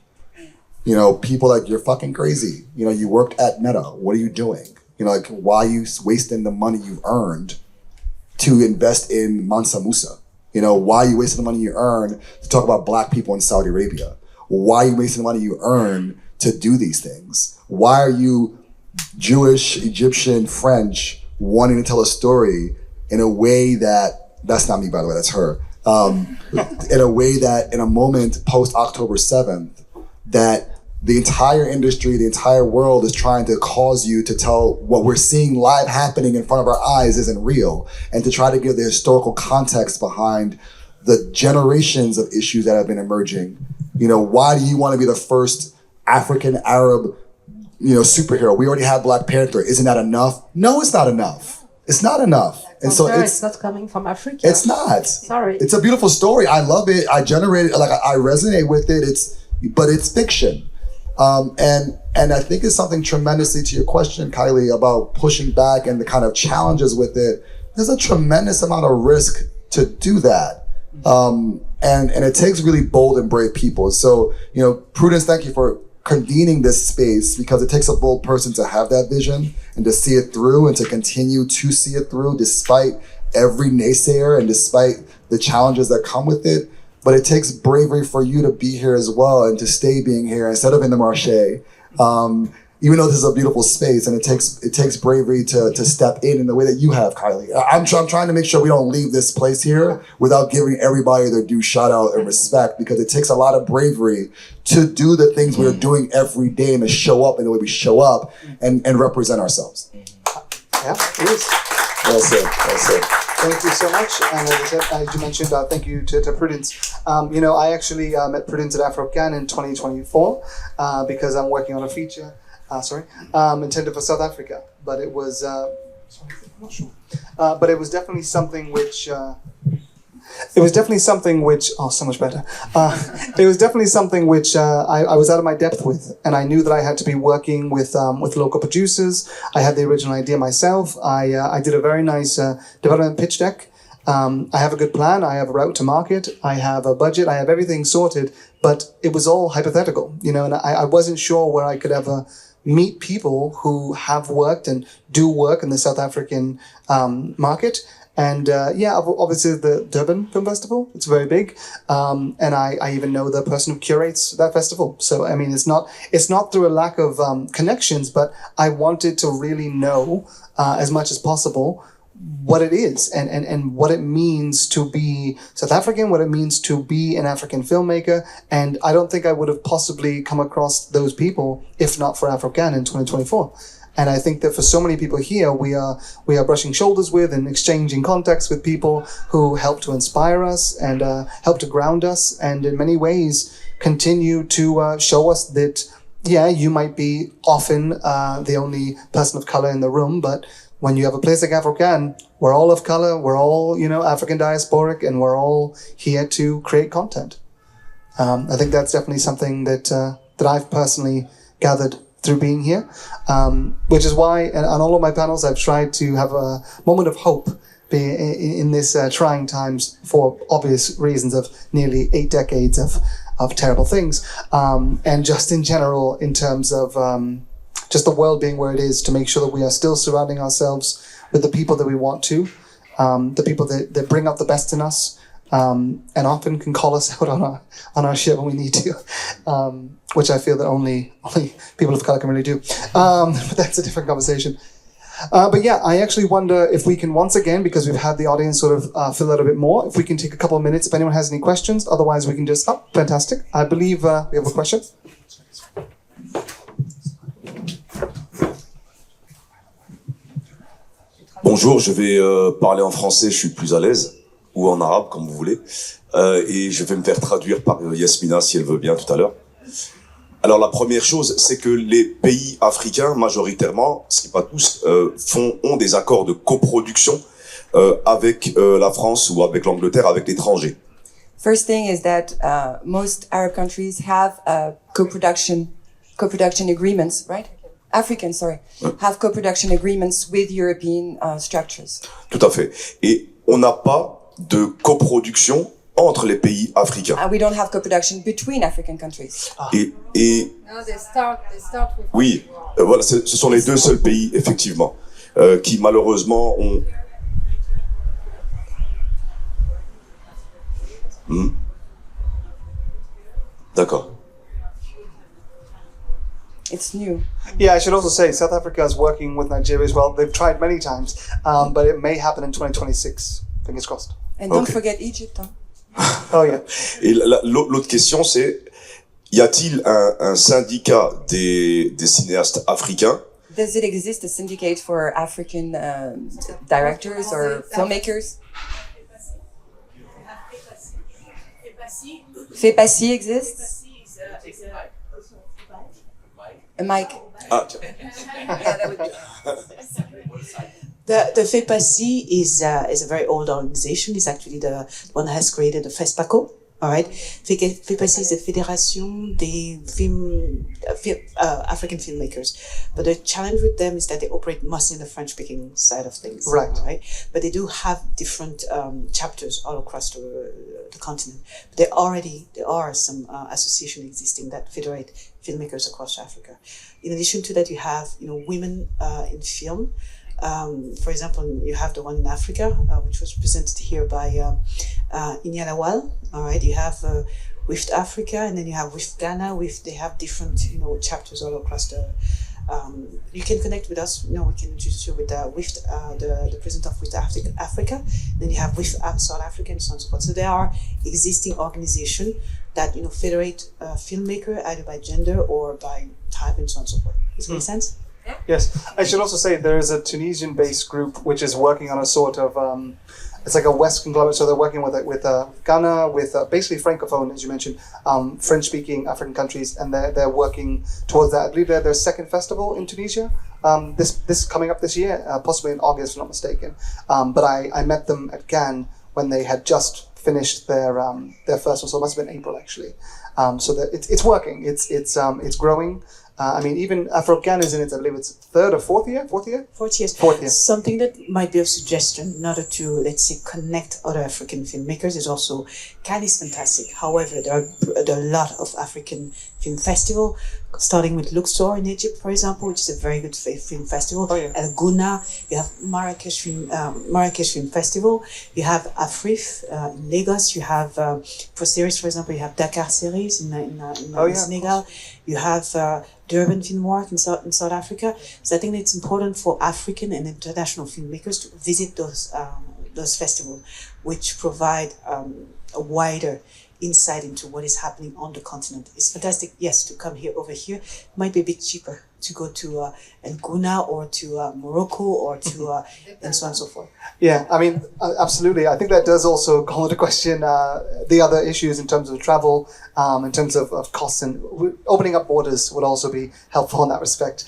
You know, people like, you're fucking crazy. You know, you worked at Meta. What are you doing? You know, like, why are you wasting the money you've earned to invest in Mansa Musa? You know, why are you wasting the money you earn to talk about black people in Saudi Arabia? Why are you wasting the money you earn to do these things? Why are you Jewish, Egyptian, French wanting to tell a story in a way that's not me, by the way, that's her. In a way that in a moment post October 7th, that the entire industry, the entire world is trying to cause you to tell what we're seeing live happening in front of our eyes isn't real, and to try to give the historical context behind the generations of issues that have been emerging. You know, why do you want to be the first African Arab, you know, superhero? We already have Black Panther. Isn't that enough? No, it's not enough. It's not enough. And so it's not coming from Africa. It's not. Sorry. It's a beautiful story. I love it. I resonate with it. But it's fiction. And I think it's something tremendously to your question, Kylie, about pushing back and the kind of challenges with it. There's a tremendous amount of risk to do that. And it takes really bold and brave people. So, you know, Prudence, thank you for convening this space, because it takes a bold person to have that vision and to see it through and to continue to see it through despite every naysayer and despite the challenges that come with it. But it takes bravery for you to be here as well and to stay being here instead of in the marché. Even though this is a beautiful space, and it takes bravery to step in the way that you have, Kylie. I'm trying to make sure we don't leave this place here without giving everybody their due shout out and respect, because it takes a lot of bravery to do the things we're doing every day and to show up in the way we show up and represent ourselves. Yeah, it is. Well said. Well said. Thank you so much. And as you mentioned, thank you to Prudence. You know, I actually met Prudence at AfroCannes in 2024 because I'm working on a feature. Intended for South Africa, but it was I'm not sure. But it was definitely something which oh, so much better. It was definitely something which I was out of my depth with, and I knew that I had to be working with local producers. I had the original idea myself. I did a very nice development pitch deck. I have a good plan. I have a route to market. I have a budget. I have everything sorted, but it was all hypothetical, you know, and I wasn't sure where I could ever meet people who have worked and do work in the South African market. And obviously the Durban Film Festival, it's very big. And I even know the person who curates that festival. So, I mean, it's not through a lack of connections, but I wanted to really know as much as possible what it is and what it means to be South African, what it means to be an African filmmaker. And I don't think I would have possibly come across those people if not for AfroCannes in 2024. And I think that for so many people here, we are brushing shoulders with and exchanging contacts with people who help to inspire us and help to ground us, and in many ways continue to show us that, yeah, you might be often the only person of color in the room, but when you have a place like AfroCannes, we're all of color, we're all, you know, African diasporic, and we're all here to create content. I think that's definitely something that I've personally gathered through being here, which is why, and on all of my panels, I've tried to have a moment of hope in this trying times for obvious reasons of nearly 8 decades of terrible things, and just in general in terms of just the world being where it is, to make sure that we are still surrounding ourselves with the people that we want to, the people that bring out the best in us, and often can call us out on our shit when we need to, which I feel that only people of color can really do. But that's a different conversation. But yeah, I actually wonder if we can once again, because we've had the audience sort of fill out a bit more, if we can take a couple of minutes if anyone has any questions. Otherwise, we can just, fantastic. I believe we have a question. Bonjour, je vais parler en français, je suis plus à l'aise, ou en arabe, comme vous voulez. Et je vais me faire traduire par Yasmina, si elle veut bien, tout à l'heure. Alors, la première chose, c'est que les pays africains, majoritairement, si pas tous, ont des accords de coproduction avec la France ou avec l'Angleterre, avec l'étranger. First thing is that most Arab countries have co-production agreements, right? Africans, have co-production agreements with European structures. Tout à fait. Et on n'a pas de coproduction entre les pays africains. And we don't have co-production between African countries. Et No, they start with oui, voilà, ce sont les deux seuls pays, effectivement, qui malheureusement ont... D'accord. It's new. Yeah, I should also say South Africa is working with Nigeria as well. They've tried many times, but it may happen in 2026. Fingers crossed. And don't Okay. forget Egypt. Huh? Oh yeah. Et l'autre question, c'est, y a-t-il un syndicat des cinéastes africains? Does it exist a syndicate for African directors or filmmakers? FEPACI exists? A mic. Ah, tiens. The FEPACI is a very old organization. It's actually the one that has created the FESPACO. All right, FEPACI is the Fédération des African filmmakers, but the challenge with them is that they operate mostly in the French-speaking side of things. Right. Right. But they do have different chapters all across the continent. But there are some associations existing that federate filmmakers across Africa. In addition to that, you have women in film. For example, you have the one in Africa, which was presented here by Inya Lawal. All right, you have with Africa, and then you have with Ghana. They have different chapters all across the. You can connect with us. We can introduce you with the president of with Africa. Then you have with South Africa and so on and so forth. So there are existing organizations that federate filmmaker either by gender or by type and so on and so forth. Does it make sense? Yes, I should also say there is a Tunisian-based group which is working on a sort of it's like a West conglomerate. So they're working with Ghana, with basically francophone, as you mentioned, French-speaking African countries, and they're working towards that. I believe they're their second festival in Tunisia. This coming up this year, possibly in August, if I'm not mistaken. But I met them at Cannes when they had just finished their first one, so it must have been April actually. So that it's working. It's growing. I mean, even AfroCannes is in its, I believe it's third or fourth year? Fourth year. Fourth year. Something that might be of suggestion in order to, let's say, connect other African filmmakers is also, Cannes is fantastic. However, there are a lot of African film festivals, starting with Luxor in Egypt, for example, which is a very good film festival. Oh, yeah. El Gouna, you have Marrakesh Film Festival, you have Afrif in Lagos, you have, for series, for example, you have Dakar series in Senegal, you have Durban Film Work in South Africa. So I think it's important for African and international filmmakers to visit those festivals, which provide a wider insight into what is happening on the continent. It's fantastic, yes, to come over here. It might be a bit cheaper to go to El Gouna or to Morocco or to and so on and so forth. Yeah, I mean, absolutely. I think that does also call into question the other issues in terms of travel, in terms of costs, and opening up borders would also be helpful in that respect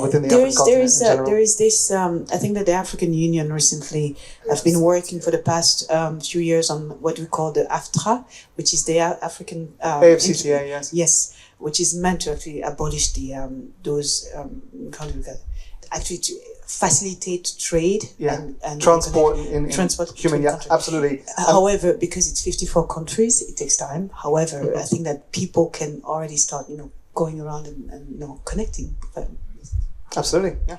within the African continent in general. There is this, I think that the African Union recently have been working for the past few years on what we call the AFTRA, which is the African... AFCTA, yes. Yes, which is meant to actually abolish actually to facilitate trade and transport in transport human, yeah, absolutely. However, because it's 54 countries, it takes time. However, I think that people can already start, going around and connecting. Absolutely, yeah.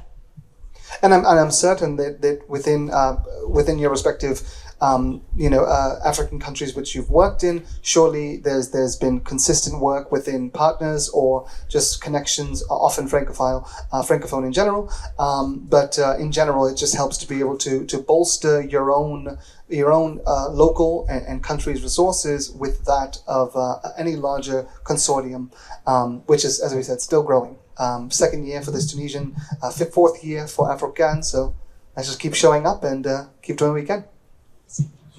And I'm certain that within your respective African countries which you've worked in, surely there's been consistent work within partners or just connections, often francophone in general. But in general, it just helps to be able to bolster your own local and country's resources with that of any larger consortium, which is, as we said, still growing. Second year for this Tunisian, fourth year for AfroCannes. So let's just keep showing up and keep doing what we can.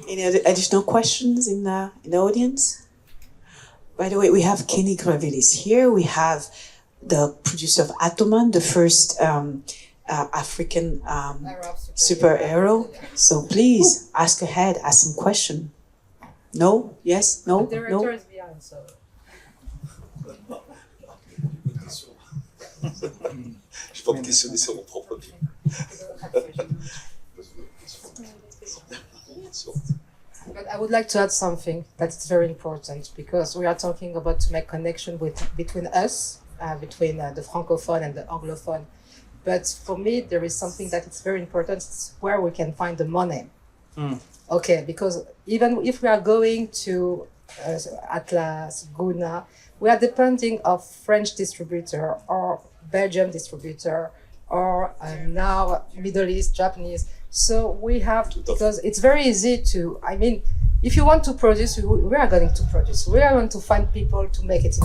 Any other additional questions in the audience? By the way, we have Kenny Gravelis here. We have the producer of Atoman, the first African superhero. So please ask ahead, ask some question. No? Yes? No? The director is behind, so. Je peux me questionner sur mon propre film. But I would like to add something that's very important, because we are talking about to make connection between us, between the Francophone and the Anglophone. But for me, there is something that is very important. It's where we can find the money. Okay, because even if we are going to Atlas, Guna, we are depending of French distributor or Belgium distributor or now Middle East, Japanese. So we have to, because it's very easy to, I mean, if you want to produce, we are going to produce. We are going to find people to make it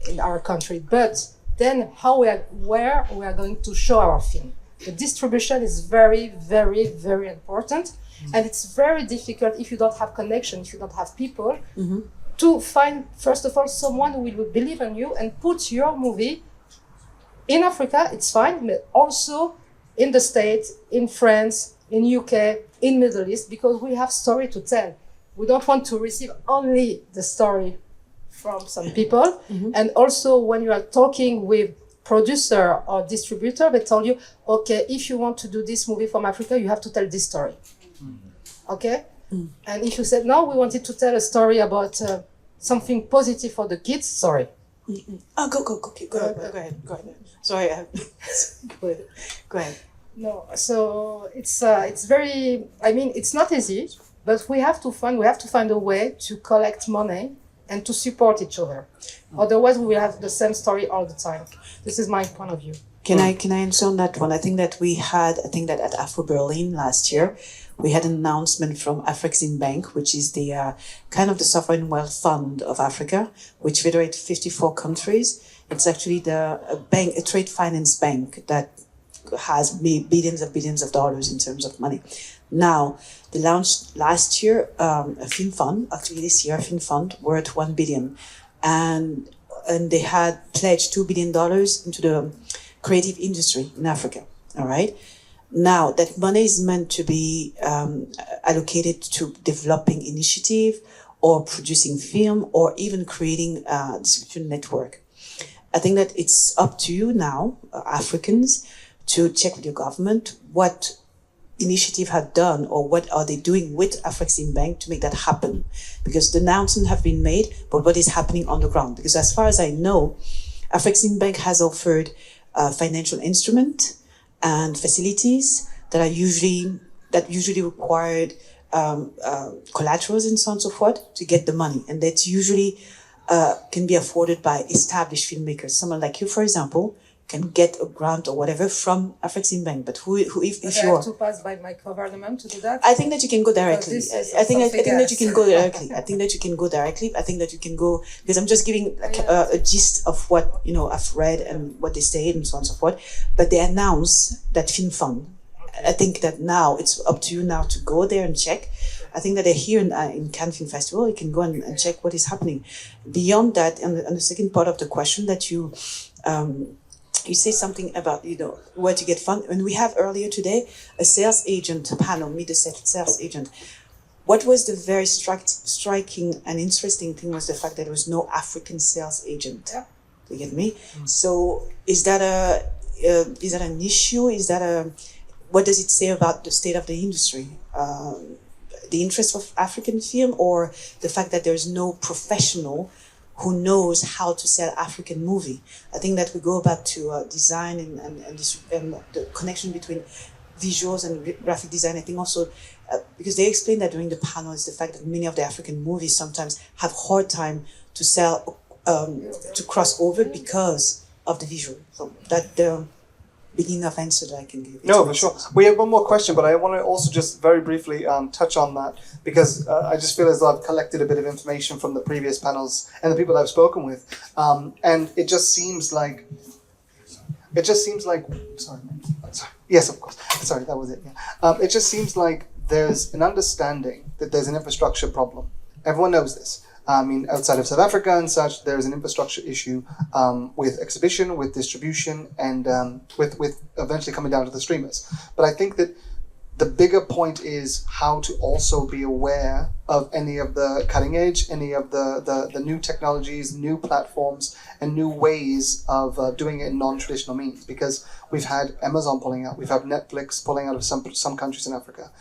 in our country. But then where we are going to show our film. The distribution is very, very, very important. And it's very difficult if you don't have connection, if you don't have people, to find, first of all, someone who will believe in you and put your movie in Africa. It's fine, but also in the States, in France, in UK, in Middle East, because we have story to tell. We don't want to receive only the story from some people. And also when you are talking with producer or distributor, they tell you, okay, if you want to do this movie from Africa, you have to tell this story. Okay? And if you said, no, we wanted to tell a story about something positive for the kids, sorry. Oh, go ahead. Sorry, go ahead. No, so it's very, I mean, it's not easy, but we have to find a way to collect money and to support each other. Otherwise, we will have the same story all the time. This is my point of view. Can I answer on that one? I think that at Afro Berlin last year, we had an announcement from African Bank, which is the kind of the sovereign wealth fund of Africa, which federates 54 countries. It's actually a trade finance bank that has billions of dollars in terms of money. Now, they launched last year a film fund, actually this year a film fund worth $1 billion. And they had pledged $2 billion into the creative industry in Africa, all right? Now, that money is meant to be allocated to developing initiative or producing film or even creating a distribution network. I think that it's up to you now, Africans, to check with your government what initiative had done or what are they doing with African Bank to make that happen. Because the announcements have been made, but what is happening on the ground? Because as far as I know, African Bank has offered financial instrument and facilities that usually required collaterals and so on and so forth to get the money. And that usually can be afforded by established filmmakers. Someone like you, for example, can get a grant or whatever from African Bank. But if you have to pass by my government to do that? I think that you can go directly. I think that you can go directly. I think that you can go directly. I think that you can go, because I'm just giving a gist of what, I've read and what they say and so on and so forth. But they announced that film fund. I think that now it's up to you now to go there and check. I think that they're here in Cannes Film Festival. You can go and check what is happening. Beyond that, and the second part of the question that you say something about, where to get fund. And we have earlier today a sales agent panel, meet the sales agent. What was the very striking and interesting thing was the fact that there was no African sales agent. Yeah. You get me? So is that an issue? What does it say about the state of the industry? The interest of African film, or the fact that there's no professional who knows how to sell African movie? I think that we go back to design and the connection between visuals and graphic design. I think also, because they explained that during the panel, is the fact that many of the African movies sometimes have hard time to sell, to cross over because of the visual. So that the beginning of answer that I can give. No, for sure. We have one more question, but I want to also just very briefly touch on that, because I just feel as though I've collected a bit of information from the previous panels and the people I've spoken with, and it just seems like. Sorry. Yes, of course. Sorry, that was it. Yeah. It just seems like there's an understanding that there's an infrastructure problem. Everyone knows this. I mean, outside of South Africa and such, there's an infrastructure issue with exhibition, with distribution, and with eventually coming down to the streamers. But I think that The bigger point is how to also be aware of any of the cutting edge, any of the new technologies, new platforms, and new ways of doing it in non-traditional means. Because we've had Amazon pulling out, we've had Netflix pulling out of some countries in Africa.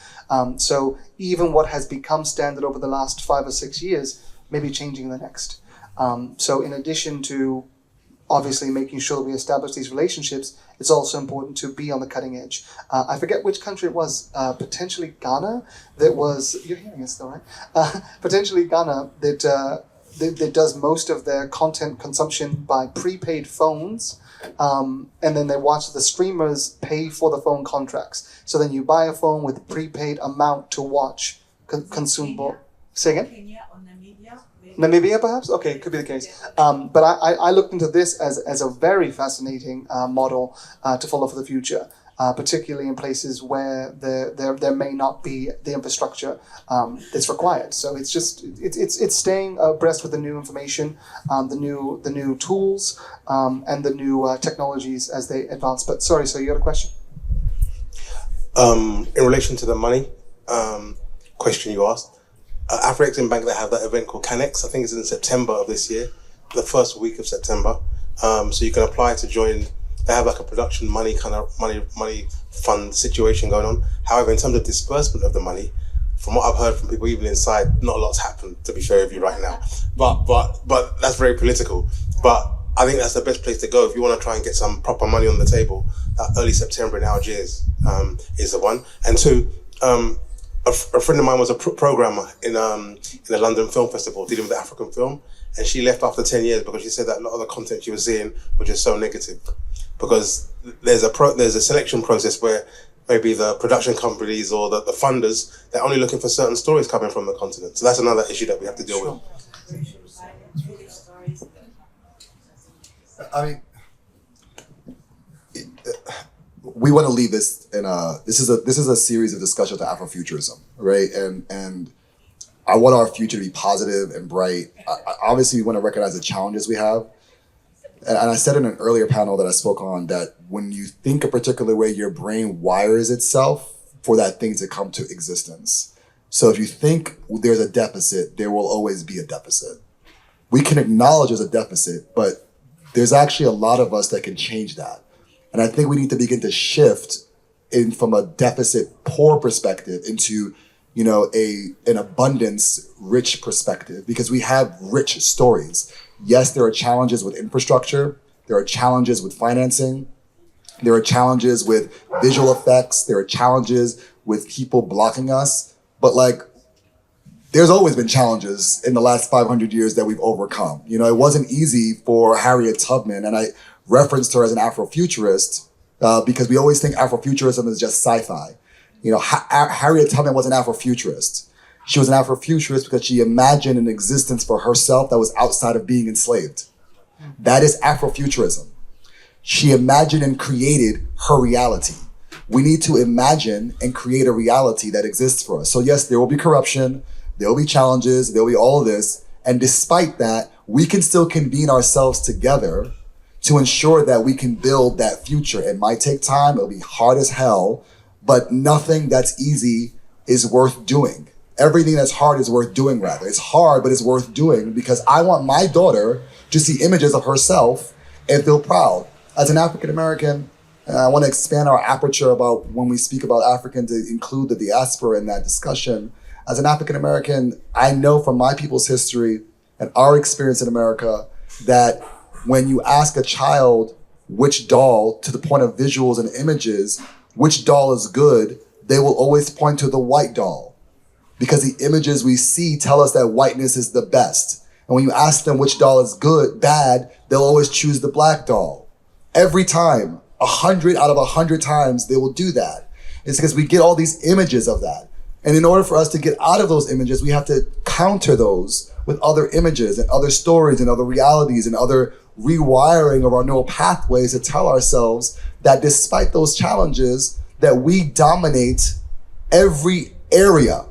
So even what has become standard over the last 5 or 6 years may be changing in the next. So in addition to obviously making sure that we establish these relationships, it's also important to be on the cutting edge. I forget which country it was, potentially Ghana, that was, you're hearing it still, right? Potentially Ghana that does most of their content consumption by prepaid phones, and then they watch the streamers pay for the phone contracts. So then you buy a phone with prepaid amount to watch consumable. Say again? Namibia, perhaps? Okay, could be the case. But I looked into this as a very fascinating model to follow for the future, particularly in places where there may not be the infrastructure that's required. So it's staying abreast with the new information, the new tools, and the new technologies as they advance. But sorry, so you got a question? In relation to the money question you asked, Afro Bank, they have that event called Canex. I think it's in September of this year, the first week of September. So you can apply to join. They have like a production money fund situation going on. However, in terms of disbursement of the money, from what I've heard from people even inside, not a lot's happened, to be fair with you right now. But that's very political. But I think that's the best place to go if you want to try and get some proper money on the table. That early September in Algiers is the one. And two, a friend of mine was a programmer in the London Film Festival dealing with African film, and she left after 10 years because she said that a lot of the content she was seeing was just so negative. Because there's a selection process where maybe the production companies or the funders, they're only looking for certain stories coming from the continent. So that's another issue that we have to deal with. I mean, we want to leave this in this is a series of discussions to Afrofuturism, right? And I want our future to be positive and bright. Obviously, we want to recognize the challenges we have. And I said in an earlier panel that I spoke on that when you think a particular way, your brain wires itself for that thing to come to existence. So if you think there's a deficit, there will always be a deficit. We can acknowledge there's a deficit, but there's actually a lot of us that can change that. And I think we need to begin to shift in from a deficit poor perspective into, an abundance rich perspective, because we have rich stories. Yes, there are challenges with infrastructure. There are challenges with financing. There are challenges with visual effects. There are challenges with people blocking us. But there's always been challenges in the last 500 years that we've overcome. It wasn't easy for Harriet Tubman, and I referenced her as an Afrofuturist because we always think Afrofuturism is just sci-fi. Harriet Tubman was an Afrofuturist. She was an Afrofuturist because she imagined an existence for herself that was outside of being enslaved. That is Afrofuturism. She imagined and created her reality. We need to imagine and create a reality that exists for us. So yes, there will be corruption, there will be challenges, there will be all of this. And despite that, we can still convene ourselves together to ensure that we can build that future. It might take time, it'll be hard as hell, but nothing that's easy is worth doing. Everything that's hard is worth doing, rather. It's hard, but it's worth doing because I want my daughter to see images of herself and feel proud. As an African American, I want to expand our aperture about when we speak about African to include the diaspora in that discussion. As an African American, I know from my people's history and our experience in America that when you ask a child which doll, to the point of visuals and images, which doll is good, they will always point to the white doll because the images we see tell us that whiteness is the best. And when you ask them which doll is good, bad, they'll always choose the black doll. Every time, 100 out of 100 times, they will do that. It's because we get all these images of that. And in order for us to get out of those images, we have to counter those with other images and other stories and other realities and other rewiring of our neural pathways to tell ourselves that despite those challenges, that we dominate every area.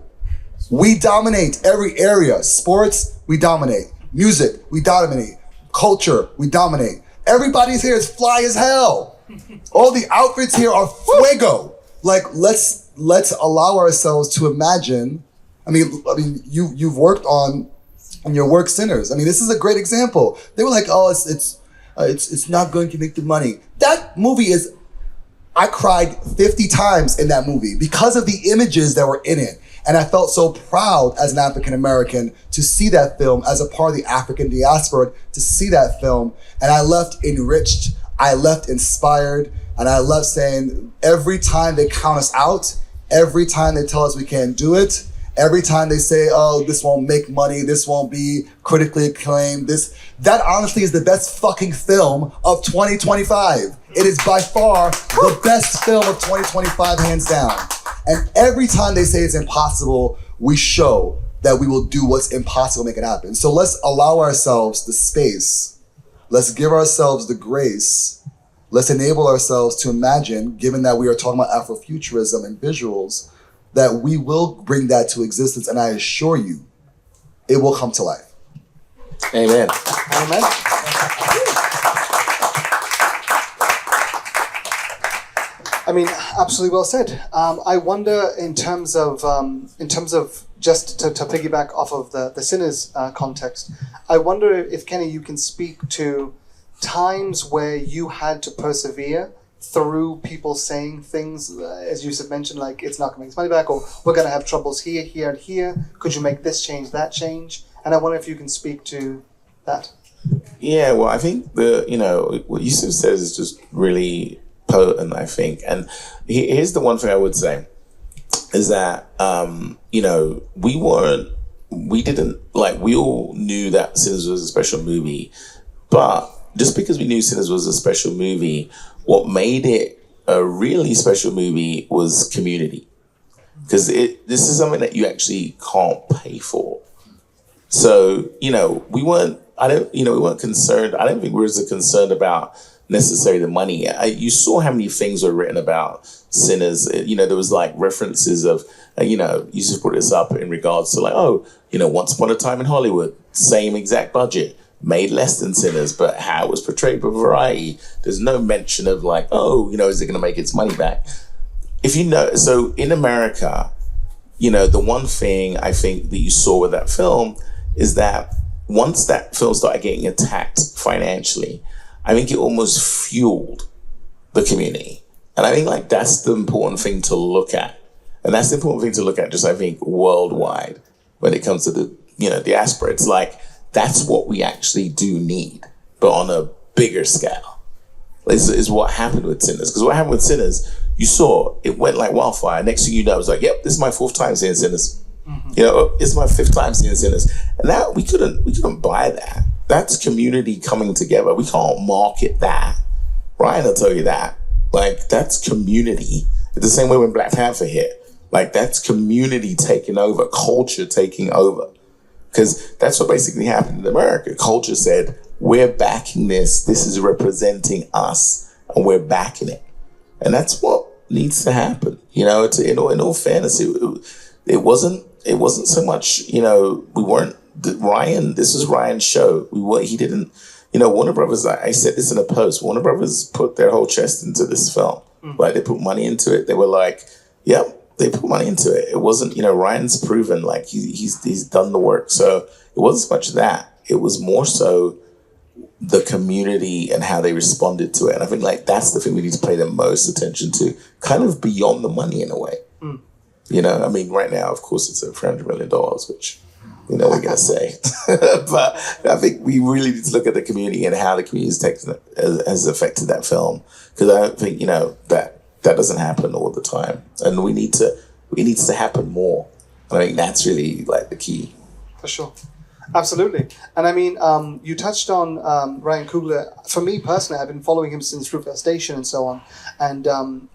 We dominate every area. Sports, we dominate. Music, we dominate. Culture, we dominate. Everybody's here is fly as hell. All the outfits here are fuego. Let's let's allow ourselves to imagine. I mean, you've worked on in your work Sinners. I mean, this is a great example. They were like, oh, it's not going to make the money. That movie is. I cried 50 times in that movie because of the images that were in it. And I felt so proud as an African American to see that film, as a part of the African diaspora, to see that film. And I left enriched, I left inspired, and I left saying, every time they count us out, every time they tell us we can't do it, every time they say, oh, this won't make money, this won't be critically acclaimed, that honestly is the best fucking film of 2025. It is by far the best film of 2025, hands down. And every time they say it's impossible, we show that we will do what's impossible to make it happen. So let's allow ourselves the space. Let's give ourselves the grace. Let's enable ourselves to imagine, given that we are talking about Afrofuturism and visuals, that we will bring that to existence. And I assure you, it will come to life. Amen. Amen. I mean, absolutely well said. I wonder, in terms of just to piggyback off of the Sinners context, I wonder if, Kenny, you can speak to times where you had to persevere through people saying things, as Yusuf mentioned, like it's not going to make its money back, or we're going to have troubles here, here, and here. Could you make this change, that change? And I wonder if you can speak to that. Yeah, well, I think what Yusuf says is just really potent, I think. And here's the one thing I would say is that, we all knew that Sinners was a special movie, but just because we knew Sinners was a special movie, what made it a really special movie was community. Because this is something that you actually can't pay for. So, we weren't concerned. I don't think we were as concerned about necessarily the money. You saw how many things were written about Sinners. There was like references of, Yusuf brought this up in regards to like, Once Upon a Time in Hollywood, same exact budget, made less than Sinners, but how it was portrayed by Variety. There's no mention of like, is it going to make its money back? So in America, the one thing I think that you saw with that film is that once that film started getting attacked financially, I think it almost fueled the community. And I think like that's the important thing to look at. And that's the important thing to look at just, I think, worldwide when it comes to the, diaspora. It's like, that's what we actually do need, but on a bigger scale. Is what happened with Sinners. Because what happened with Sinners, you saw, it went like wildfire. Next thing you know, it was like, yep, this is my 4th time seeing Sinners. Mm-hmm. It's my 5th time seeing Sinners. And that, we couldn't buy that. That's community coming together. We can't market that. Ryan will tell you that. Like, that's community. It's the same way when Black Panther hit. Like, that's community taking over, culture taking over. Because that's what basically happened in America. Culture said, we're backing this. This is representing us, and we're backing it. And that's what needs to happen. In all fairness, it wasn't so much, we weren't, Ryan, this was Ryan's show. He didn't, Warner Brothers, I said this in a post, Warner Brothers put their whole chest into this film. Like, they put money into it. They were like, yep, they put money into it. It wasn't, Ryan's proven, like, he's done the work. So it wasn't so much that. It was more so the community and how they responded to it. And I think, like, that's the thing we need to pay the most attention to, kind of beyond the money in a way. Right now, of course, it's $300 million, which, we're going to say. But I think we really need to look at the community and how the community has affected that film. Because I don't think, that doesn't happen all the time. And it needs to happen more. And I think that's really, like, the key. For sure. Absolutely. And you touched on Ryan Coogler. For me personally, I've been following him since Fruitvale Station and so on. And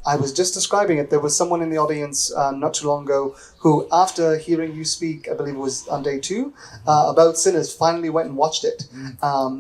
I was just describing it. There was someone in the audience not too long ago who, after hearing you speak, I believe it was on day 2, about Sinners, finally went and watched it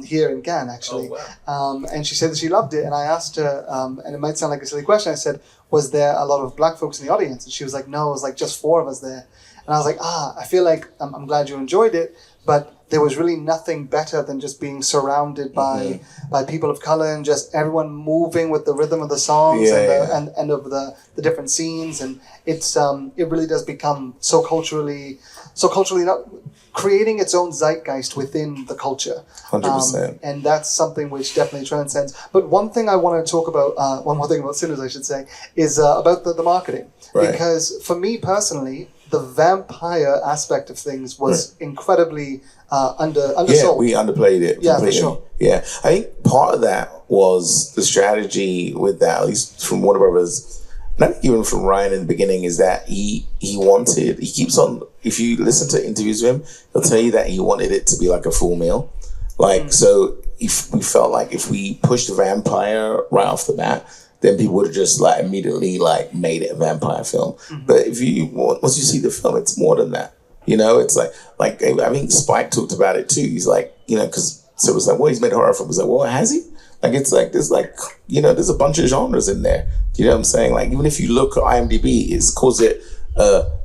here in Cannes, actually. Oh, wow. And she said that she loved it. And I asked her, and it might sound like a silly question, I said, was there a lot of black folks in the audience? And she was like, no, it was like just 4 of us there. And I was like, I feel like I'm glad you enjoyed it. But there was really nothing better than just being surrounded by people of color and just everyone moving with the rhythm of the songs and of the different scenes. And it's it really does become so culturally not creating its own zeitgeist within the culture. 100%. And that's something which definitely transcends. But one thing I want to talk about, one more thing about Sinners, I should say, is about the marketing. Right. Because for me personally, the vampire aspect of things was incredibly undersold. Yeah, we underplayed it. Yeah, for completely. sure. Yeah, I think part of that was the strategy with that, at least from Warner Brothers, not even from Ryan in the beginning, is that he keeps on, if you listen to interviews with him, he'll tell you that he wanted it to be like a full meal. Like, so if we felt like if we pushed the vampire right off the bat, then people would have just like immediately like made it a vampire film. But if you, once you see the film, it's more than that. You know, it's like I think Spike talked about it too. He's like, you know, because so it was like, well, he's made a horror film. He's like, well, has he? Like, it's like, there's like, you know, there's a bunch of genres in there. Do you know what I'm saying? Like, even if you look at IMDb, it calls it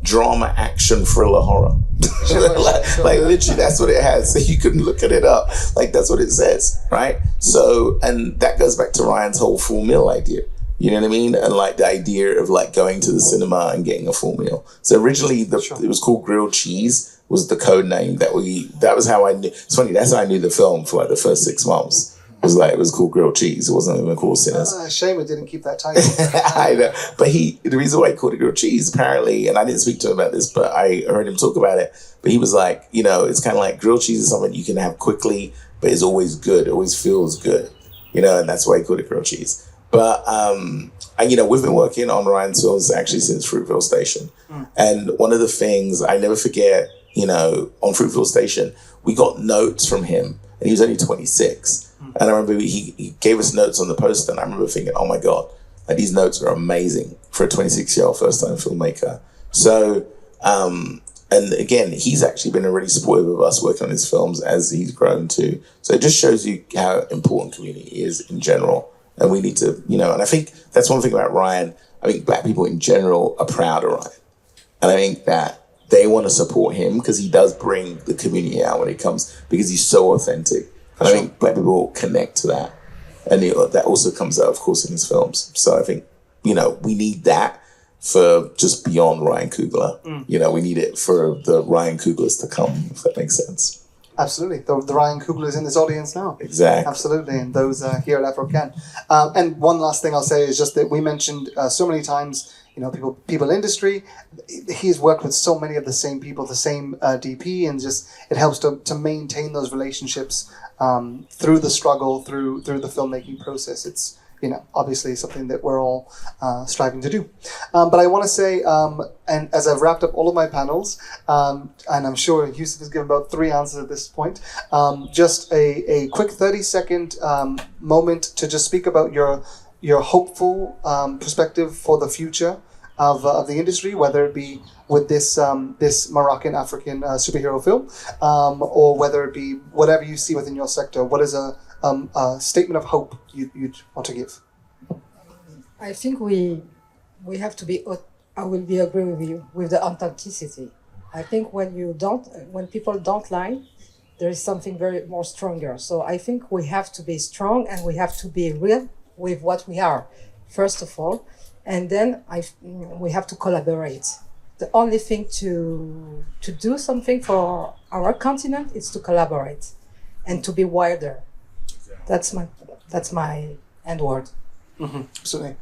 drama, action, thriller, horror. Like literally, that's what it has. So you can look it up. Like, that's what it says, right? So, and that goes back to Ryan's whole full meal idea. You know what I mean? And like the idea of like going to the cinema and getting a full meal. So originally it was called Grilled Cheese was the code name that was how I knew. It's funny, that's how I knew the film for like the first 6 months. It was called Grilled Cheese. It wasn't even called Sinners. Shame it didn't keep that title. I know. But the reason why he called it Grilled Cheese, apparently, and I didn't speak to him about this, but I heard him talk about it. But he was like, you know, it's kind of like grilled cheese is something you can have quickly, but it's always good. It always feels good. You know, and that's why he called it Grilled Cheese. But, you know, we've been working on Ryan's films actually since Fruitville Station. And one of the things I never forget, you know, on Fruitville Station, we got notes from him, and he was only 26. And I remember he gave us notes on the poster, and I remember thinking, oh my God, like these notes are amazing for a 26-year-old first-time filmmaker. So, and again, he's actually been really supportive of us working on his films as he's grown too. So it just shows you how important community is in general. And we need to, you know, and I think that's one thing about Ryan. I think Black people in general are proud of Ryan. And I think that they want to support him because he does bring the community out when it comes, because he's so authentic. And I think Black people connect to that. And that also comes out, of course, in his films. So I think, you know, we need that for just beyond Ryan Coogler. You know, we need it for the Ryan Cooglers to come, if that makes sense. Absolutely. The Ryan Coogler is in this audience now. Exactly. Absolutely. And those here at AfroCannes. And one last thing I'll say is just that we mentioned so many times, you know, people industry. He's worked with so many of the same people, the same DP, and just it helps to maintain those relationships through the struggle, through the filmmaking process. It's, you know, obviously something that we're all striving to do. But I want to say, and as I've wrapped up all of my panels, and I'm sure Yusuf has given about 3 answers at this point, just a quick 30-second moment to just speak about your hopeful perspective for the future of the industry, whether it be with this Moroccan African superhero film, or whether it be whatever you see within your sector. What is a statement of hope you'd want to give? I think we have to be. I will be agree with you with the authenticity. I think when people don't lie, there is something very more stronger. So I think we have to be strong and we have to be real with what we are, first of all, and then we have to collaborate. The only thing to do something for our continent is to collaborate and to be wider. That's my end word. Mm-hmm. Absolutely.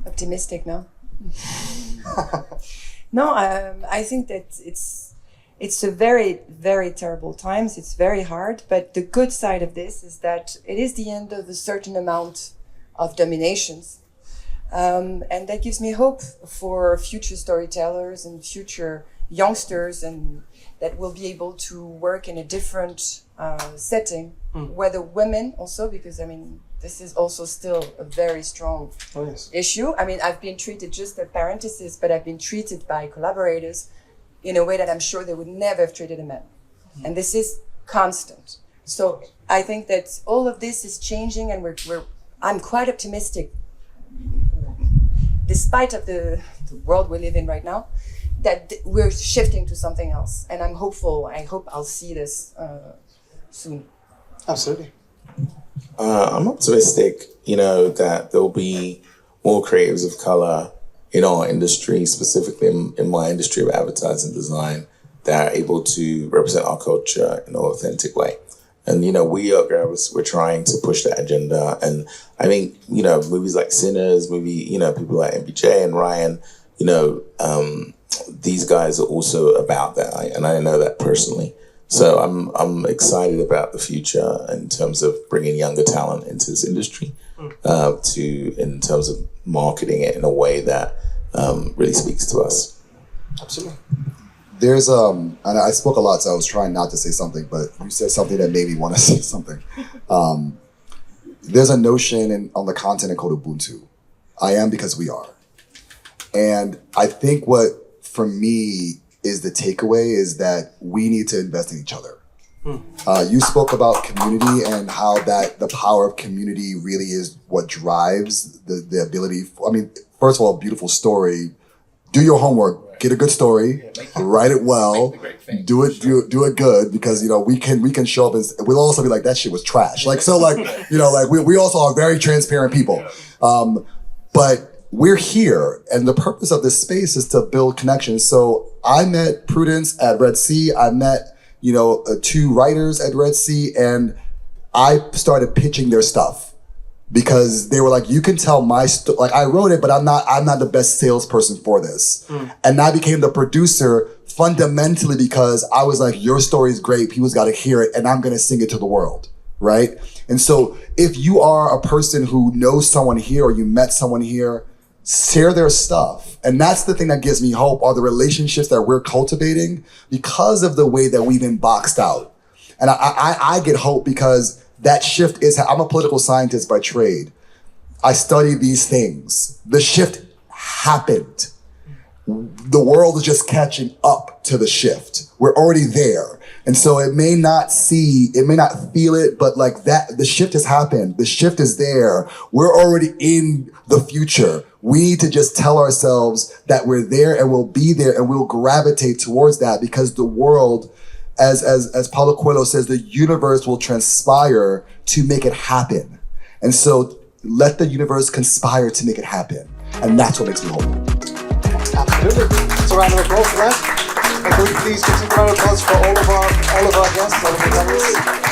Optimistic, no? No, I think that it's a very, very terrible times. It's very hard, but the good side of this is that it is the end of a certain amount of dominations. And that gives me hope for future storytellers and future youngsters, and that will be able to work in a different setting, whether women also, because I mean, this is also still a very strong issue. I mean, I've been treated, just a parenthesis, but I've been treated by collaborators in a way that I'm sure they would never have treated a man. And this is constant. So I think that all of this is changing, and I'm quite optimistic, despite of the world we live in right now, we're shifting to something else. And I'm hopeful. I hope I'll see this soon. Absolutely. I'm optimistic, that there'll be more creatives of color in our industry, specifically in my industry of advertising design, that are able to represent our culture in an authentic way. And, we're trying to push that agenda. And I think, movies like Sinners, people like MPJ and Ryan, these guys are also about that. And I know that personally. So I'm excited about the future in terms of bringing younger talent into this industry, in terms of marketing it in a way that really speaks to us. Absolutely. There's and I spoke a lot, so I was trying not to say something, but you said something that made me want to say something. There's a notion on the continent called Ubuntu. I am because we are. And I think what, for me, is the takeaway is that we need to invest in each other. You spoke about community and how that the power of community really is what drives the ability. First of all, beautiful story. Do your homework. Get a good story. Write it well. Do it good, because we can show up and we'll also be like, that shit was trash. We also are very transparent people. But we're here, and the purpose of this space is to build connections. So I met Prudence at Red Sea. I met, 2 writers at Red Sea, and I started pitching their stuff because they were like, you can tell my story. Like, I wrote it, but I'm not the best salesperson for this. And I became the producer fundamentally because I was like, your story is great. People's got to hear it, and I'm going to sing it to the world. Right. And so if you are a person who knows someone here or you met someone here, share their stuff. And that's the thing that gives me hope, are the relationships that we're cultivating because of the way that we've been boxed out. And I get hope because that shift is, I'm a political scientist by trade. I study these things. The shift happened. The world is just catching up to the shift. We're already there. And so it may not feel it, but like that, the shift has happened. The shift is there. We're already in the future. We need to just tell ourselves that we're there and we'll be there and we'll gravitate towards that, because the world, as Paulo Coelho says, the universe will transpire to make it happen. And so let the universe conspire to make it happen. And that's what makes me hopeful. Absolutely. So a round of applause for that. And can we please give some round of applause for all of our guests, all of our panelists?